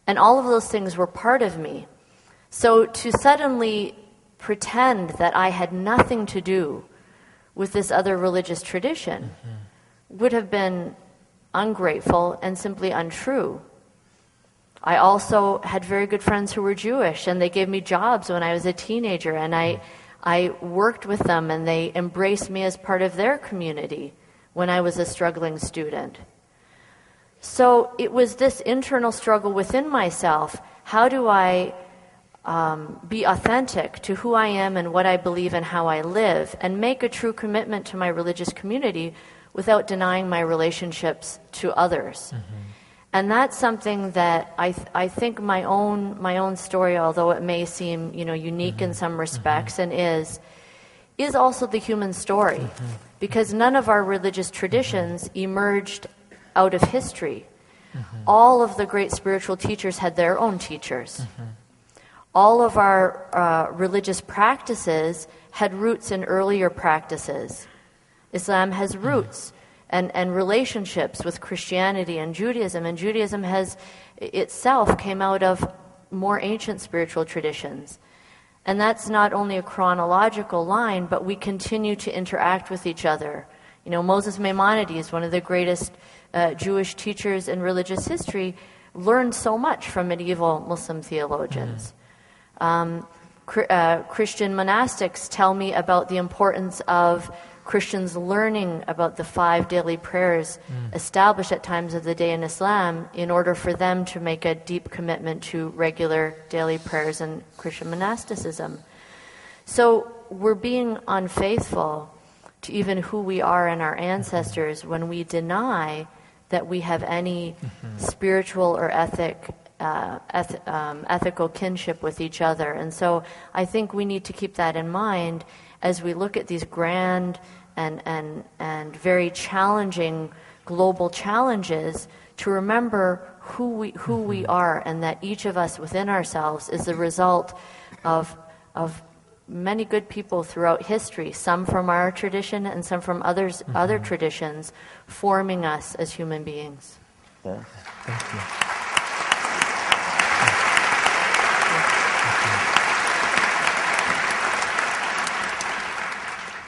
And all of those things were part of me. So to suddenly pretend that I had nothing to do with this other religious tradition would have been ungrateful and simply untrue. I also had very good friends who were Jewish, and they gave me jobs when I was a teenager, and I worked with them, and they embraced me as part of their community when I was a struggling student. So it was this internal struggle within myself. How do I be authentic to who I am and what I believe and how I live, and make a true commitment to my religious community without denying my relationships to others? And that's something that I think my own story, although it may seem unique in some respects, and is also the human story, because none of our religious traditions emerged out of history. All of the great spiritual teachers had their own teachers. All of our religious practices had roots in earlier practices. Islam has roots and relationships with Christianity and Judaism has itself came out of more ancient spiritual traditions. And that's not only a chronological line, but we continue to interact with each other. Moses Maimonides, one of the greatest Jewish teachers in religious history, learned so much from medieval Muslim theologians. Christian monastics tell me about the importance of Christians learning about the 5 daily prayers established at times of the day in Islam in order for them to make a deep commitment to regular daily prayers in Christian monasticism. So we're being unfaithful to even who we are and our ancestors when we deny that we have any spiritual or ethical kinship with each other. And so I think we need to keep that in mind as we look at these grand and very challenging global challenges, to remember who we are, and that each of us within ourselves is the result of many good people throughout history, some from our tradition and some from other traditions, forming us as human beings.
Yeah.
Thank you.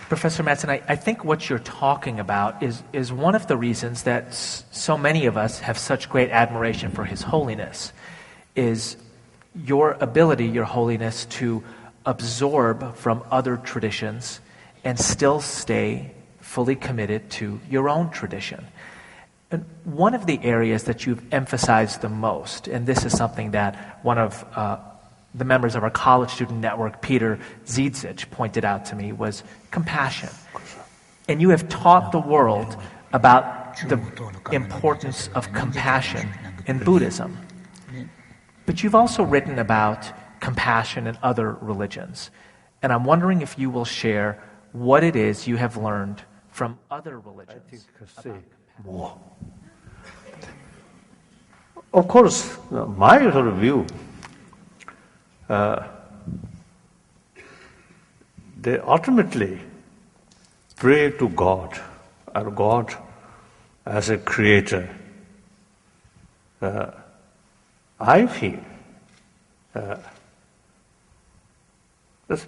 Professor Mattson, I think what you're talking about is one of the reasons that so many of us have such great admiration for His Holiness, is your ability, Your Holiness, to absorb from other traditions and still stay fully committed to your own tradition. And one of the areas that you've emphasized the most, and this is something that one of the members of our college student network, Peter Ziedzich, pointed out to me, was compassion. And you have taught the world about the importance of compassion in Buddhism. But you've also written about compassion in other religions. And I'm wondering if you will share what it is you have learned from other religions.
I think I could say more. Of course, my sort of view, they ultimately pray to God, and God as a creator. I feel the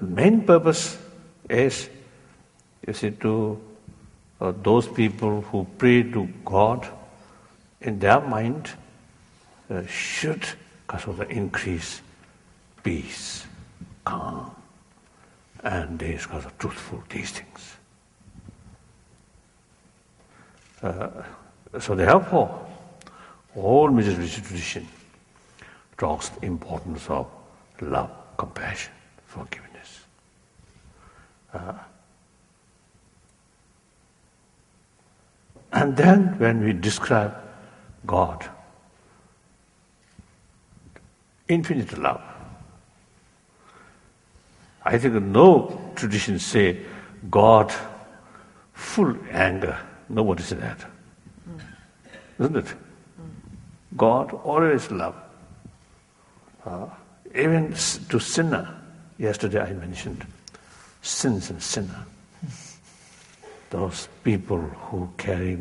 main purpose is, you see, to those people who pray to God, in their mind, should sort of increase peace, calm, and these kinds of truthful, these things. So therefore, all major religious tradition talks the importance of love, compassion, forgiveness. And then when we describe God, infinite love. I think no tradition say God full anger. Nobody says that. Isn't it? God always love. Even to sinner. Yesterday I mentioned sins and sinner. Those people who carry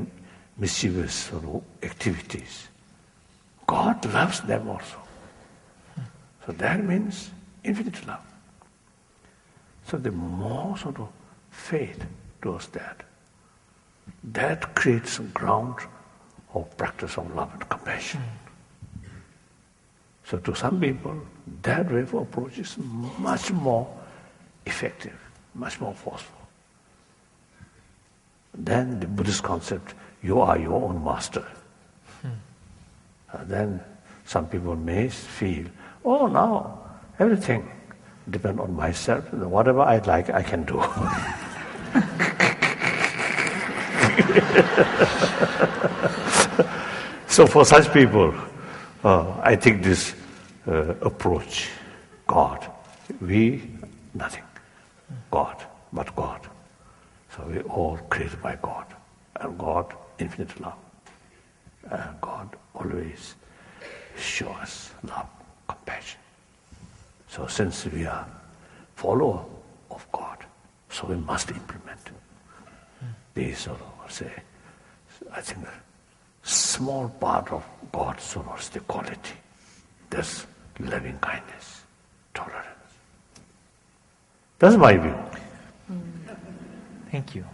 mischievous sort of activities. God loves them also. So that means infinite love. So the more sort of faith towards that creates a ground of practice of love and compassion. So to some people, that way of approach is much more effective, much more forceful. Then the Buddhist concept, you are your own master. Then some people may feel, oh, now everything depends on myself. Whatever I like, I can do. So for such people, I think this approach, God, we, nothing. God, but God. So we all created by God. And God, infinite love. And God always shows us love, compassion. So since we are follower of God, so we must implement these sort of, say, I think a small part of God's sort of the quality. That's loving kindness, tolerance. That's my view.
Thank you.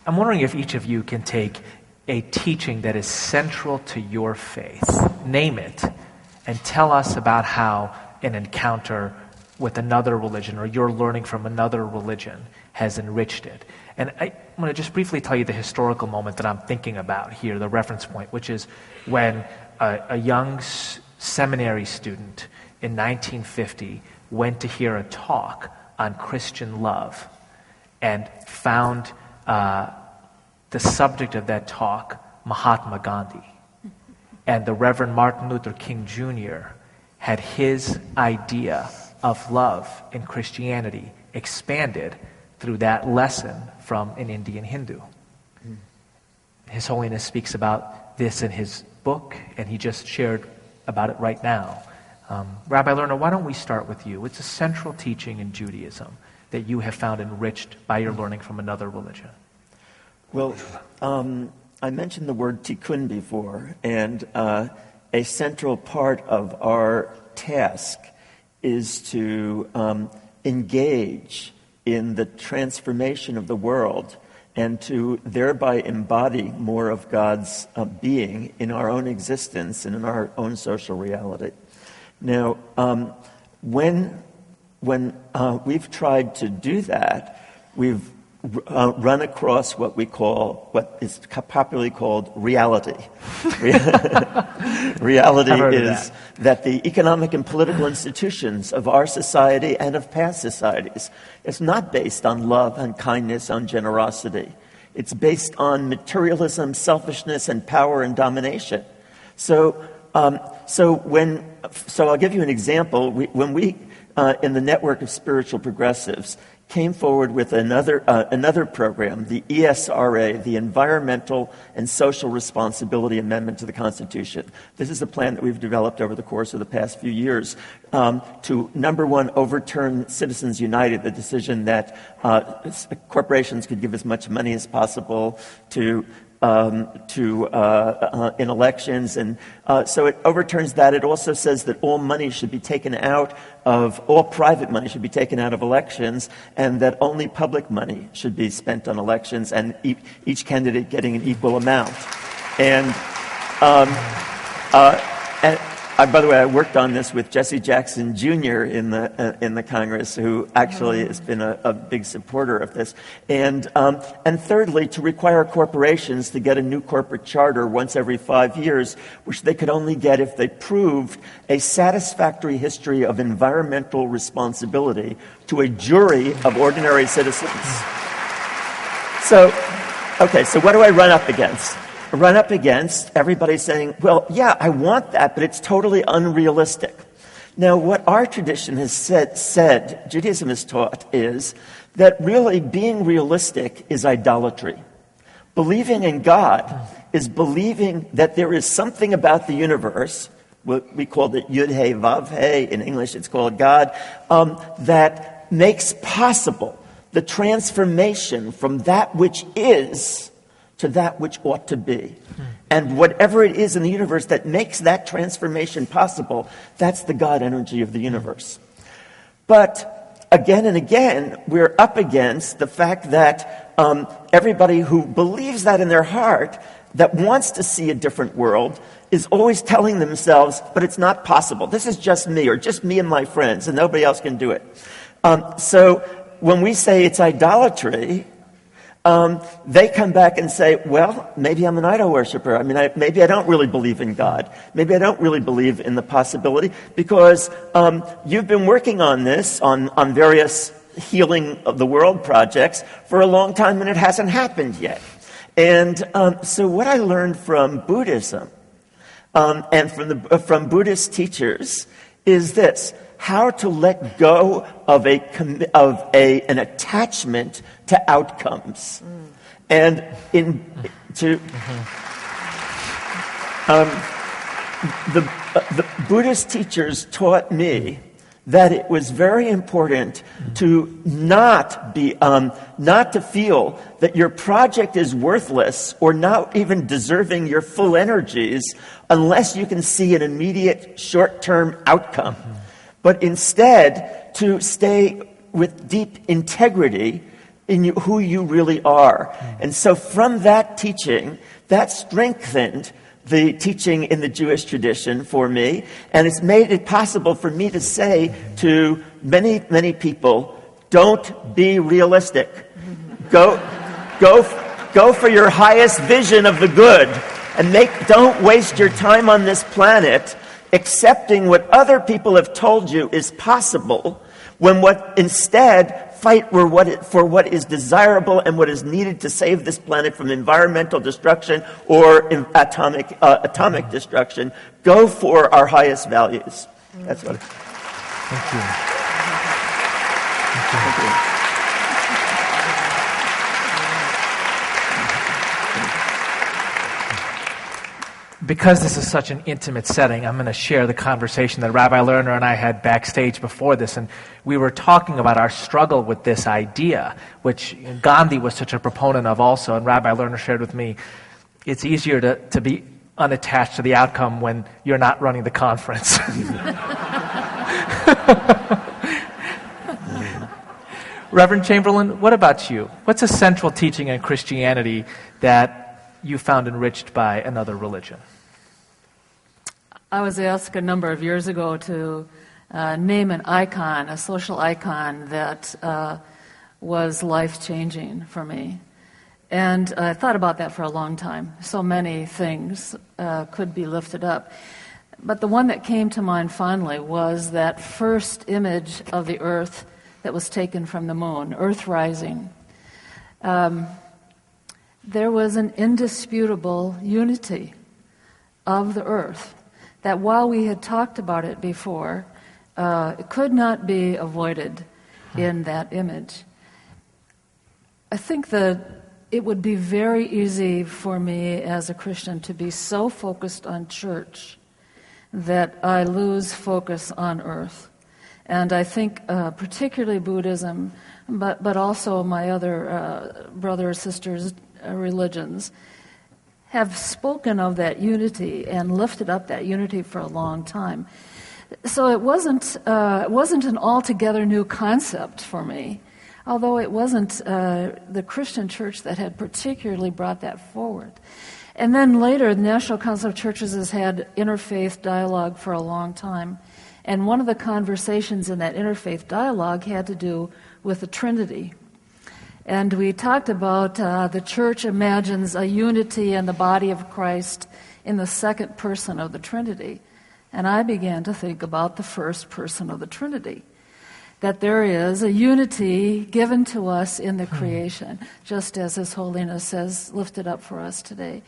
I'm wondering if each of you can take a teaching that is central to your faith, name it, and tell us about how an encounter with another religion or your learning from another religion has enriched it. And I'm going to just briefly tell you the historical moment that I'm thinking about here, the reference point, which is when a young seminary student in 1950 went to hear a talk on Christian love and found the subject of that talk, Mahatma Gandhi. And the Reverend Martin Luther King Jr. had his idea of love in Christianity expanded through that lesson from an Indian Hindu. His Holiness speaks about this in his book, and he just shared about it right now. Rabbi Lerner, why don't we start with you? It's a central teaching in Judaism that you have found enriched by your learning from another religion.
Well, I mentioned the word Tikkun before, and a central part of our task is to engage in the transformation of the world and to thereby embody more of God's being in our own existence and in our own social reality. Now, when we've tried to do that, we've run across what is popularly called reality. Reality is that the economic and political institutions of our society and of past societies is not based on love and kindness, on generosity. It's based on materialism, selfishness, and power and domination. So I'll give you an example. When we in the network of spiritual progressives, came forward with another program, the ESRA, the Environmental and Social Responsibility Amendment to the Constitution. This is a plan that we've developed over the course of the past few years to, number one, overturn Citizens United, the decision that corporations could give as much money as possible in elections, and so it overturns that. It also says that all private money should be taken out of elections, and that only public money should be spent on elections, and each candidate getting an equal amount. And by the way, I worked on this with Jesse Jackson Jr. in the Congress, who actually has been a big supporter of this. And thirdly, to require corporations to get a new corporate charter once every 5 years, which they could only get if they proved a satisfactory history of environmental responsibility to a jury of ordinary citizens. So what do I run up against? Run up against everybody saying, well, yeah, I want that, but it's totally unrealistic. Now, what our tradition has said, Judaism has taught, is that really being realistic is idolatry. Believing in God is believing that there is something about the universe, we called it Yud-He, Vav-He, in English it's called God, that makes possible the transformation from that which is to that which ought to be. And whatever it is in the universe that makes that transformation possible, that's the God energy of the universe. But again and again, we're up against the fact that everybody who believes that in their heart, that wants to see a different world, is always telling themselves, but it's not possible. This is just me, or just me and my friends, and nobody else can do it. So when we say it's idolatry, they come back and say, well, maybe I'm an idol worshiper. I mean, maybe I don't really believe in God. Maybe I don't really believe in the possibility, because you've been working on this, on various healing of the world projects for a long time, and it hasn't happened yet. And so what I learned from Buddhism and from Buddhist teachers is this: how to let go of an attachment to outcomes, and the Buddhist teachers taught me that it was very important to not to feel that your project is worthless or not even deserving your full energies unless you can see an immediate short-term outcome. But instead, to stay with deep integrity in who you really are. And so from that teaching, that strengthened the teaching in the Jewish tradition for me, and it's made it possible for me to say to many, many people, don't be realistic. Go for your highest vision of the good, and don't waste your time on this planet accepting what other people have told you is possible, when instead fight for what is desirable and what is needed to save this planet from environmental destruction or atomic destruction. Go for our highest values. That's what.
Thank you.
Thank you.
Because this is such an intimate setting, I'm going to share the conversation that Rabbi Lerner and I had backstage before this, and we were talking about our struggle with this idea, which Gandhi was such a proponent of also, and Rabbi Lerner shared with me, it's easier to be unattached to the outcome when you're not running the conference. Reverend Chemberlin, what about you? What's a central teaching in Christianity that you found enriched by another religion?
I was asked a number of years ago to name an icon, a social icon that was life-changing for me. And I thought about that for a long time. So many things could be lifted up. But the one that came to mind finally was that first image of the earth that was taken from the moon, Earth rising. There was an indisputable unity of the earth, that while we had talked about it before, it could not be avoided in that image. I think that it would be very easy for me as a Christian to be so focused on church that I lose focus on earth. And I think particularly Buddhism, but also my other brothers, sisters, religions, have spoken of that unity and lifted up that unity for a long time. So it wasn't an altogether new concept for me, although it wasn't the Christian church that had particularly brought that forward. And then later, the National Council of Churches has had interfaith dialogue for a long time. And one of the conversations in that interfaith dialogue had to do with the Trinity. And we talked about the church imagines a unity in the body of Christ in the second person of the Trinity. And I began to think about the first person of the Trinity, that there is a unity given to us in the creation, just as His Holiness has lifted up for us today.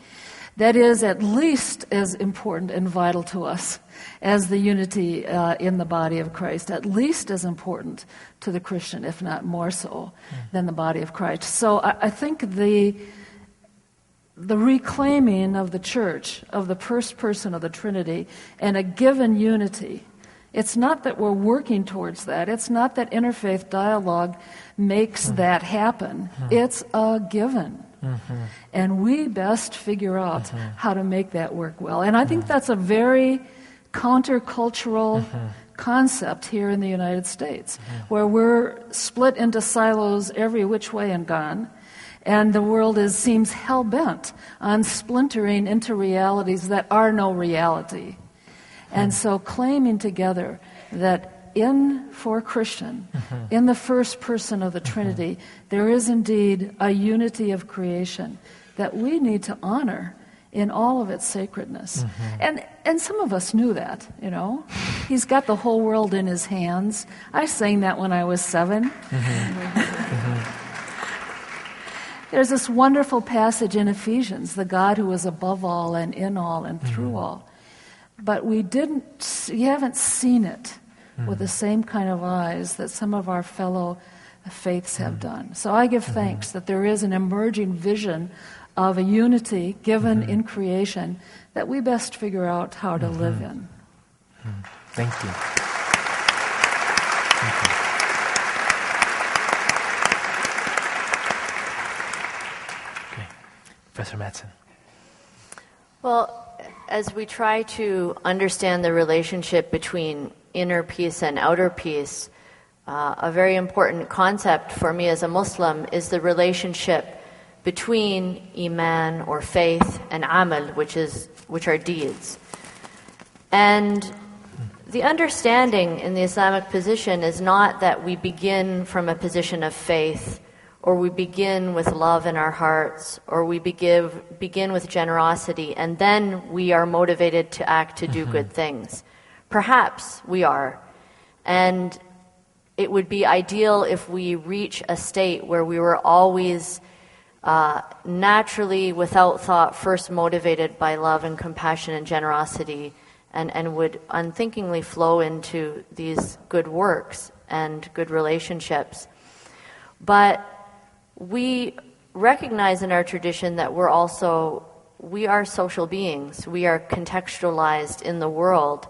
That is at least as important and vital to us as the unity in the body of Christ, at least as important to the Christian, if not more so, than the body of Christ. So I think the reclaiming of the church, of the first person of the Trinity, and a given unity, it's not that we're working towards that. It's not that interfaith dialogue makes that happen. It's a given. And we best figure out how to make that work well. And I think that's a very countercultural concept here in the United States, where we're split into silos every which way and gone, and the world seems hell-bent on splintering into realities that are no reality. And so claiming together that for Christian, in the first person of the Trinity, there is indeed a unity of creation that we need to honor in all of its sacredness. And some of us knew that, you know. He's got the whole world in His hands. I sang that when I was 7. There's this wonderful passage in Ephesians, the God who is above all and in all and through all. But we haven't seen it with the same kind of eyes that some of our fellow faiths have done. So I give thanks that there is an emerging vision of a unity given in creation that we best figure out how to live in.
Thank you. Okay. Professor Mattson.
Well, as we try to understand the relationship between inner peace and outer peace, a very important concept for me as a Muslim is the relationship between iman or faith and amal, which are deeds. And the understanding in the Islamic position is not that we begin from a position of faith, or we begin with love in our hearts, or we begin with generosity, and then we are motivated to act to do good things. Perhaps we are. And it would be ideal if we reach a state where we were always naturally, without thought, first motivated by love and compassion and generosity, and would unthinkingly flow into these good works and good relationships. But we recognize in our tradition that we are social beings. We are contextualized in the world.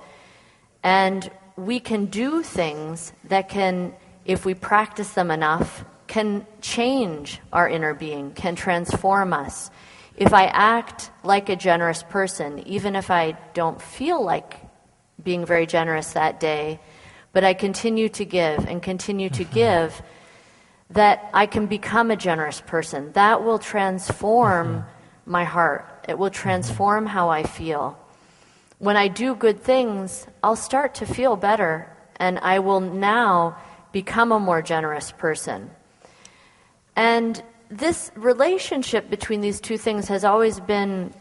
And we can do things that can, if we practice them enough, can change our inner being, can transform us. If I act like a generous person, even if I don't feel like being very generous that day, but I continue to give and continue to give, that I can become a generous person. That will transform my heart. It will transform how I feel. When I do good things, I'll start to feel better, and I will now become a more generous person. And this relationship between these two things has always been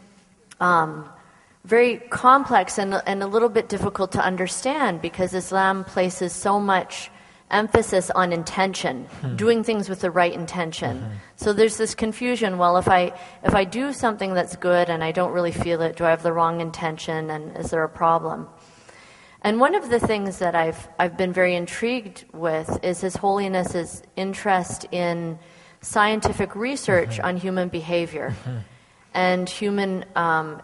very complex and a little bit difficult to understand, because Islam places so much emphasis on intention, doing things with the right intention. So there's this confusion. Well, if I do something that's good and I don't really feel it, do I have the wrong intention, and is there a problem? And one of the things that I've been very intrigued with is His Holiness's interest in scientific research on human behavior and human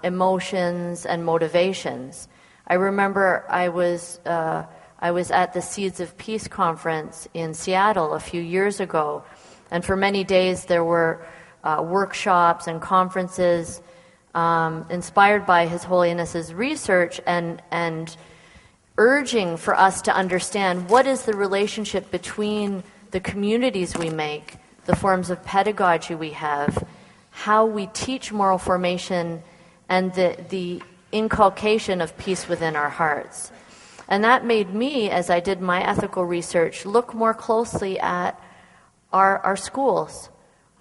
emotions and motivations. I remember I was at the Seeds of Peace conference in Seattle a few years ago, and for many days there were workshops and conferences inspired by His Holiness's research and urging for us to understand what is the relationship between the communities we make, the forms of pedagogy we have, how we teach moral formation, and the inculcation of peace within our hearts. And that made me, as I did my ethical research, look more closely at our schools,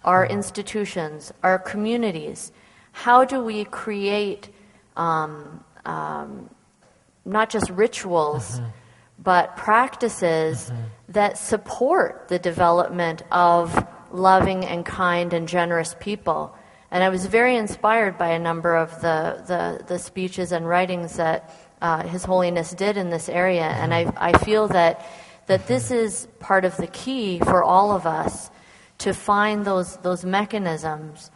our institutions, our communities. How do we create not just rituals, but practices that support the development of loving and kind and generous people? And I was very inspired by a number of the speeches and writings that His Holiness did in this area, and I feel that this is part of the key for all of us to find those mechanisms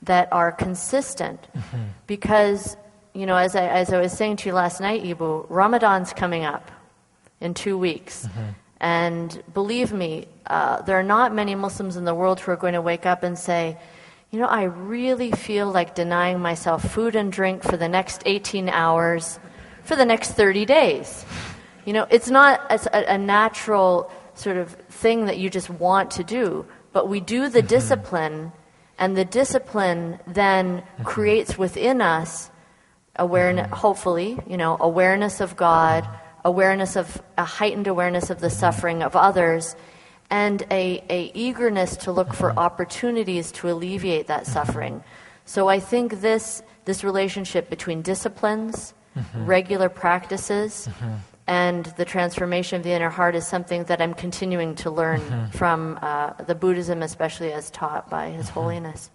that are consistent, because as I was saying to you last night, Eboo, Ramadan's coming up in 2 weeks, and believe me, there are not many Muslims in the world who are going to wake up and say, I really feel like denying myself food and drink for the next 18 hours. For the next 30 days. It's not a natural sort of thing that you just want to do, but we do the discipline, and the discipline then creates within us awareness, hopefully, awareness of God, a heightened awareness of the suffering of others, and a eagerness to look for opportunities to alleviate that suffering. So I think this relationship between disciplines, regular practices, and the transformation of the inner heart is something that I'm continuing to learn from the Buddhism, especially as taught by His Holiness.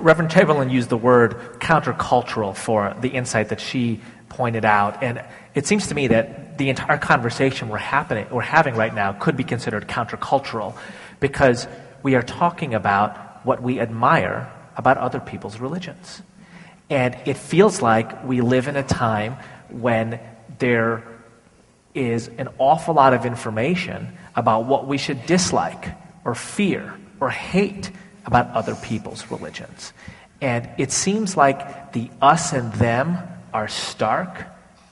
Reverend Chemberlin used the word countercultural for the insight that she pointed out, and it seems to me that the entire conversation we're having right now could be considered countercultural, because we are talking about what we admire about other people's religions. And it feels like we live in a time when there is an awful lot of information about what we should dislike or fear or hate about other people's religions. And it seems like the us and them are stark,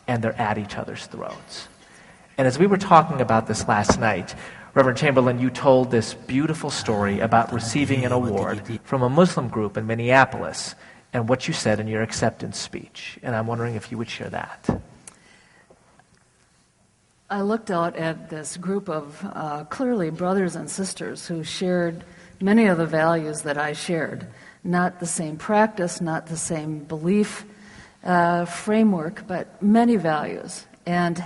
and they're at each other's throats. And as we were talking about this last night, Reverend Chemberlin, you told this beautiful story about receiving an award from a Muslim group in Minneapolis, and what you said in your acceptance speech. And I'm wondering if you would share that.
I looked out at this group of clearly brothers and sisters who shared many of the values that I shared. Not the same practice, not the same belief framework, but many values, and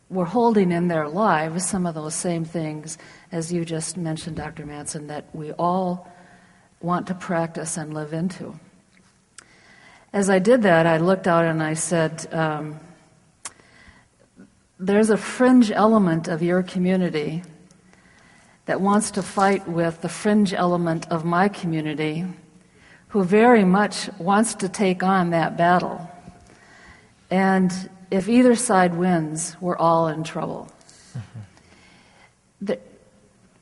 were holding in their lives some of those same things as you just mentioned, Dr. Mattson, that we all want to practice and live into. As I did that, I looked out and I said, there's a fringe element of your community that wants to fight with the fringe element of my community, who very much wants to take on that battle. And if either side wins, we're all in trouble.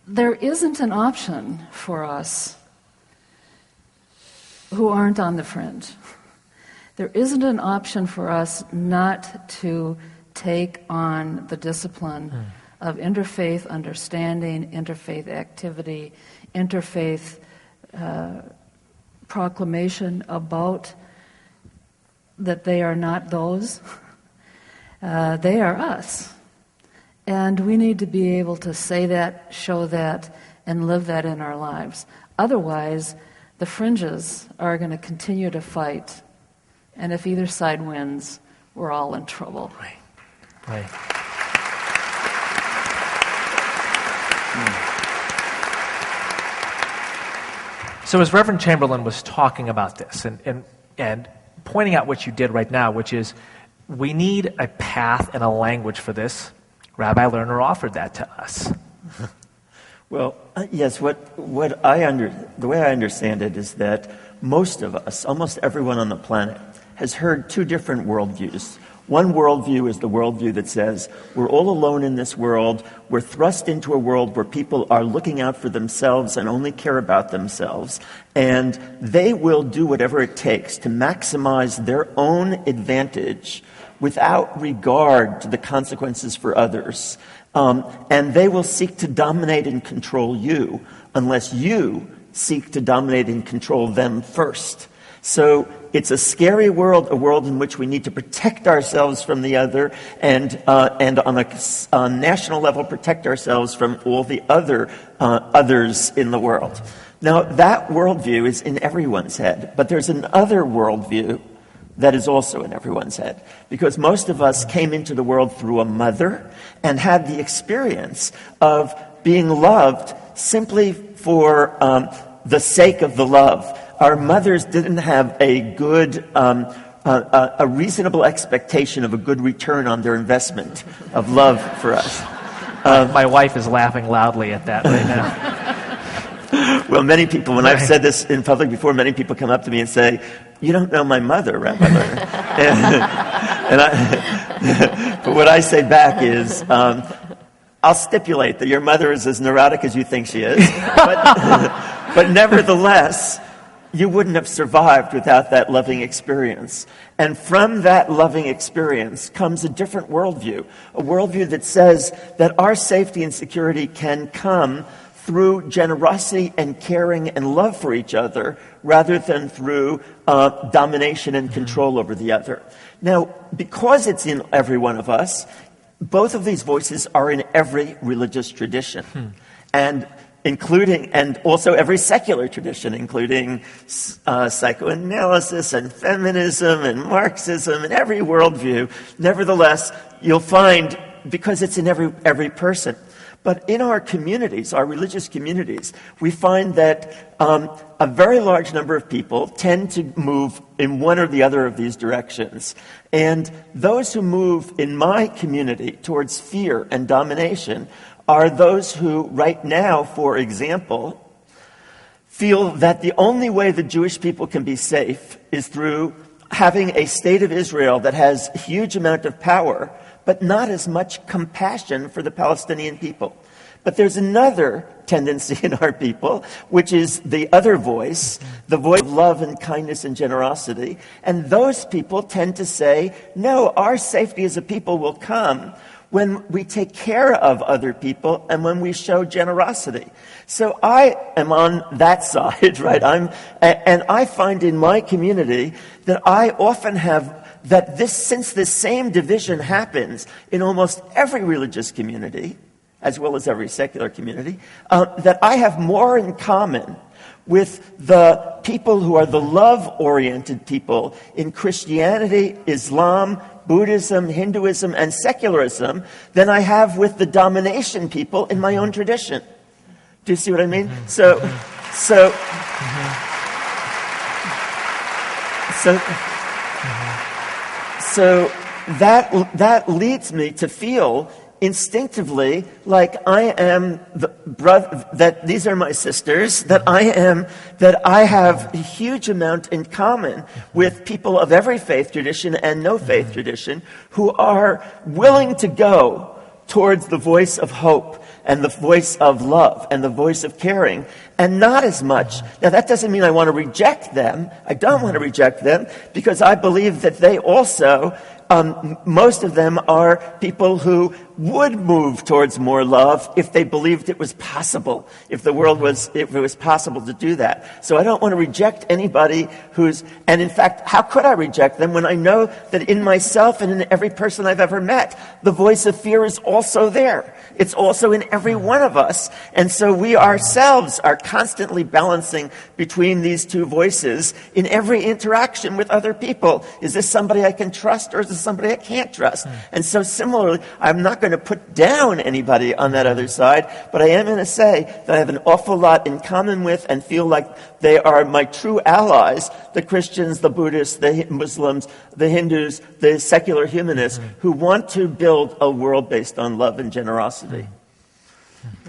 There isn't an option for us who aren't on the fringe. There isn't an option for us not to take on the discipline of interfaith understanding, interfaith activity, interfaith proclamation about that they are not those. They are us. And we need to be able to say that, show that, and live that in our lives. Otherwise, the fringes are going to continue to fight. And if either side wins, we're all in trouble.
Right. So as Reverend Chemberlin was talking about this and pointing out what you did right now, which is we need a path and a language for this, Rabbi Lerner offered that to us.
Well, yes, the way I understand it is that most of us, almost everyone on the planet, has heard two different worldviews. One worldview is the worldview that says we're all alone in this world, we're thrust into a world where people are looking out for themselves and only care about themselves, and they will do whatever it takes to maximize their own advantage without regard to the consequences for others. And they will seek to dominate and control you unless you seek to dominate and control them first. So it's a scary world, a world in which we need to protect ourselves from the other and on a national level protect ourselves from all the others in the world. Now, that worldview is in everyone's head, but there's another worldview that is also in everyone's head. Because most of us came into the world through a mother and had the experience of being loved simply for the sake of the love. Our mothers didn't have a good, a reasonable expectation of a good return on their investment of love for us.
My wife is laughing loudly at that right now.
Well, many people, when I've said this in public before, many people come up to me and say, "You don't know my mother, Rabbi Lerner." But what I say back is, I'll stipulate that your mother is as neurotic as you think she is, but nevertheless, you wouldn't have survived without that loving experience. And from that loving experience comes a different worldview, a worldview that says that our safety and security can come through generosity and caring and love for each other rather than through domination and control over the other. Now, because it's in every one of us, both of these voices are in every religious tradition, and also every secular tradition, including psychoanalysis and feminism and Marxism and every worldview. Nevertheless, you'll find, because it's in every person. But in our communities, our religious communities, we find that a very large number of people tend to move in one or the other of these directions. And those who move in my community towards fear and domination are those who, right now, for example, feel that the only way the Jewish people can be safe is through having a state of Israel that has a huge amount of power, but not as much compassion for the Palestinian people. But there's another tendency in our people, which is the other voice, the voice of love and kindness and generosity. And those people tend to say, no, our safety as a people will come when we take care of other people and when we show generosity. So I am on that side, right? And I find in my community that I often have since this same division happens in almost every religious community, as well as every secular community, that I have more in common with the people who are the love-oriented people in Christianity, Islam, Buddhism, Hinduism, and secularism than I have with the domination people in my own tradition. Do you see what I mean? So that leads me to feel instinctively like I am the brother, that these are my sisters, that I have a huge amount in common with people of every faith tradition and no faith tradition who are willing to go towards the voice of hope and the voice of love and the voice of caring. and not as much. Now, that doesn't mean I want to reject them. I don't want to reject them, because I believe that they also, most of them are people who would move towards more love if they believed it was possible, if it was possible to do that. So I don't want to reject anybody and in fact, how could I reject them when I know that in myself and in every person I've ever met, the voice of fear is also there. It's also in every one of us. And so we ourselves are constantly balancing between these two voices in every interaction with other people. Is this somebody I can trust, or is this somebody I can't trust? And so similarly, I'm not going to put down anybody on that other side, but I am going to say that I have an awful lot in common with and feel like they are my true allies, the Christians, the Buddhists, the Muslims, the Hindus, the secular humanists, who want to build a world based on love and generosity.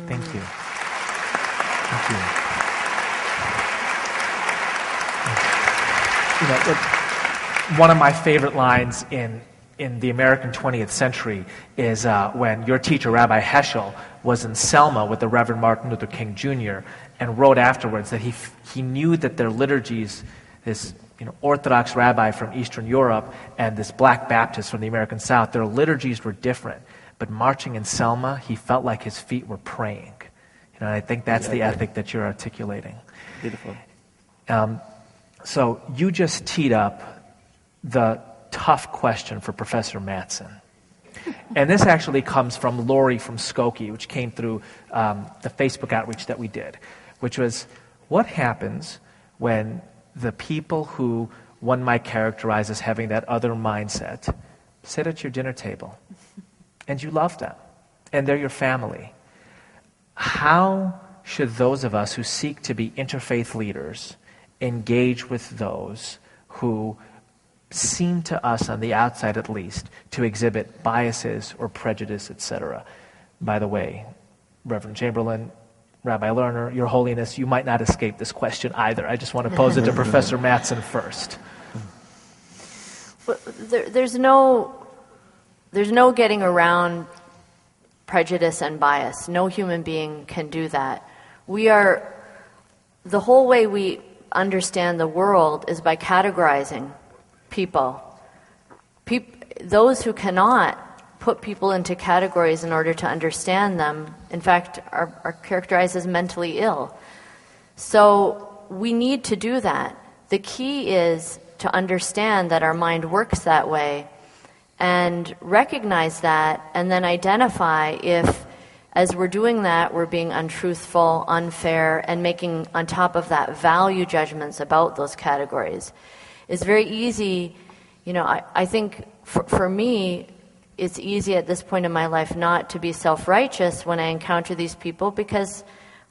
Thank you. Thank you. One of my favorite lines in the American 20th century is when your teacher, Rabbi Heschel, was in Selma with the Reverend Martin Luther King Jr. and wrote afterwards that he knew that their liturgies, this Orthodox rabbi from Eastern Europe and this black Baptist from the American South, their liturgies were different. But marching in Selma, he felt like his feet were praying. And I think that's the ethic that you're articulating.
Beautiful.
So you just teed up the tough question for Professor Mattson. And this actually comes from Lori from Skokie, which came through the Facebook outreach that we did, which was, what happens when the people who one might characterize as having that other mindset sit at your dinner table and you love them and they're your family? How should those of us who seek to be interfaith leaders engage with those who seem to us, on the outside at least, to exhibit biases or prejudice, etc.? By the way, Reverend Chemberlin, Rabbi Lerner, Your Holiness, you might not escape this question either. I just want to pose it to Professor Mattson first.
Well, there's no getting around prejudice and bias. No human being can do that. The whole way we understand the world is by categorizing people. Those who cannot put people into categories in order to understand them, in fact, are characterized as mentally ill. So we need to do that. The key is to understand that our mind works that way and recognize that, and then identify if, as we're doing that, we're being untruthful, unfair, and making, on top of that, value judgments about those categories. It's very easy, I think for me, it's easy at this point in my life not to be self-righteous when I encounter these people, because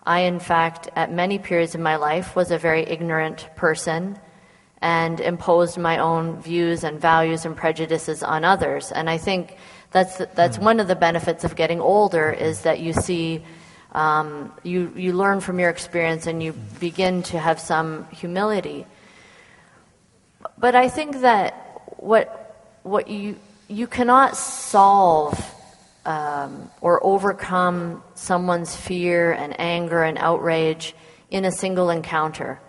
I, in fact, at many periods in my life, was a very ignorant person and imposed my own views and values and prejudices on others. And I think that's one of the benefits of getting older, is that you see, you learn from your experience and you begin to have some humility. But I think that what you cannot solve or overcome someone's fear and anger and outrage in a single encounter.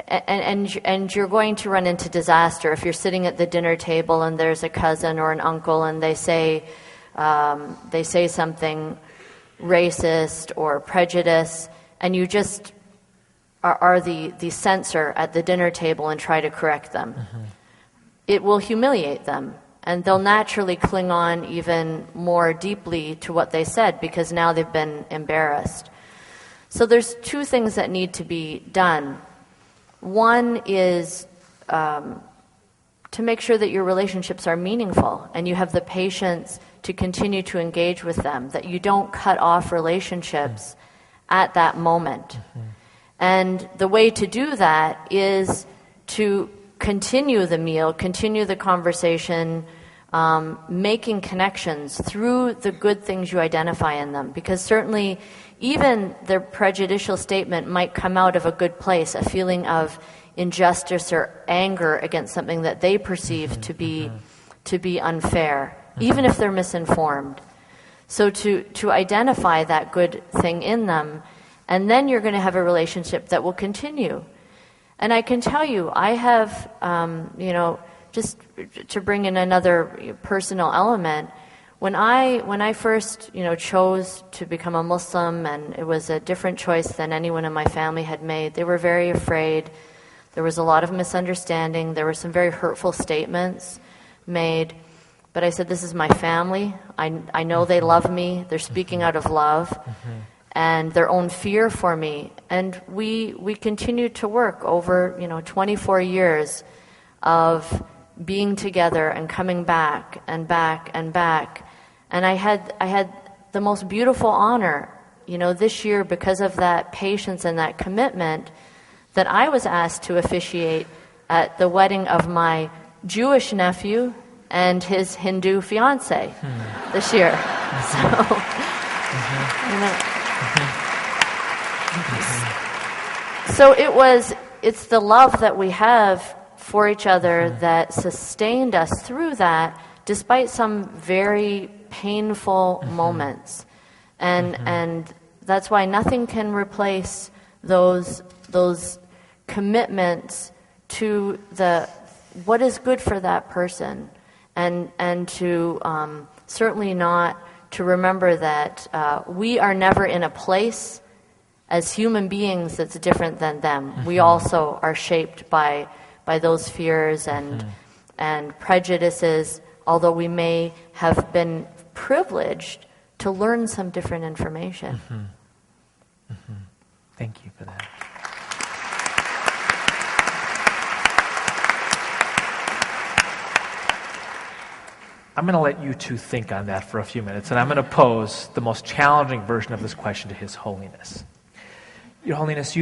And you're going to run into disaster if you're sitting at the dinner table and there's a cousin or an uncle and they say something racist or prejudice, and you just are the censor at the dinner table and try to correct them. Mm-hmm. It will humiliate them, and they'll naturally cling on even more deeply to what they said, because now they've been embarrassed. So there's two things that need to be done. One is to make sure that your relationships are meaningful and you have the patience to continue to engage with them, that you don't cut off relationships at that moment. Mm-hmm. And the way to do that is to continue the meal, continue the conversation, making connections through the good things you identify in them. Because certainly even their prejudicial statement might come out of a good place, a feeling of injustice or anger against something that they perceive to be unfair, even if they're misinformed. So to identify that good thing in them And then you're going to have a relationship that will continue. And I can tell you, I have, just to bring in another personal element, when I first, chose to become a Muslim, and it was a different choice than anyone in my family had made, they were very afraid. There was a lot of misunderstanding. There were some very hurtful statements made. But I said, this is my family. I know they love me. They're speaking out of love and their own fear for me. And we continued to work over, 24 years of being together and coming back and back and back. And I had the most beautiful honor, this year, because of that patience and that commitment, that I was asked to officiate at the wedding of my Jewish nephew and his Hindu fiance this year. So it's the love that we have for each other that sustained us through that, despite some very painful moments. And that's why nothing can replace those commitments to what is good for that person. And to certainly not to remember that we are never in a place as human beings that's different than them. We also are shaped by those fears and prejudices, although we may have been privileged to learn some different information.
Thank you for that. I'm going to let you two think on that for a few minutes, and I'm going to pose the most challenging version of this question to His Holiness. Your Holiness,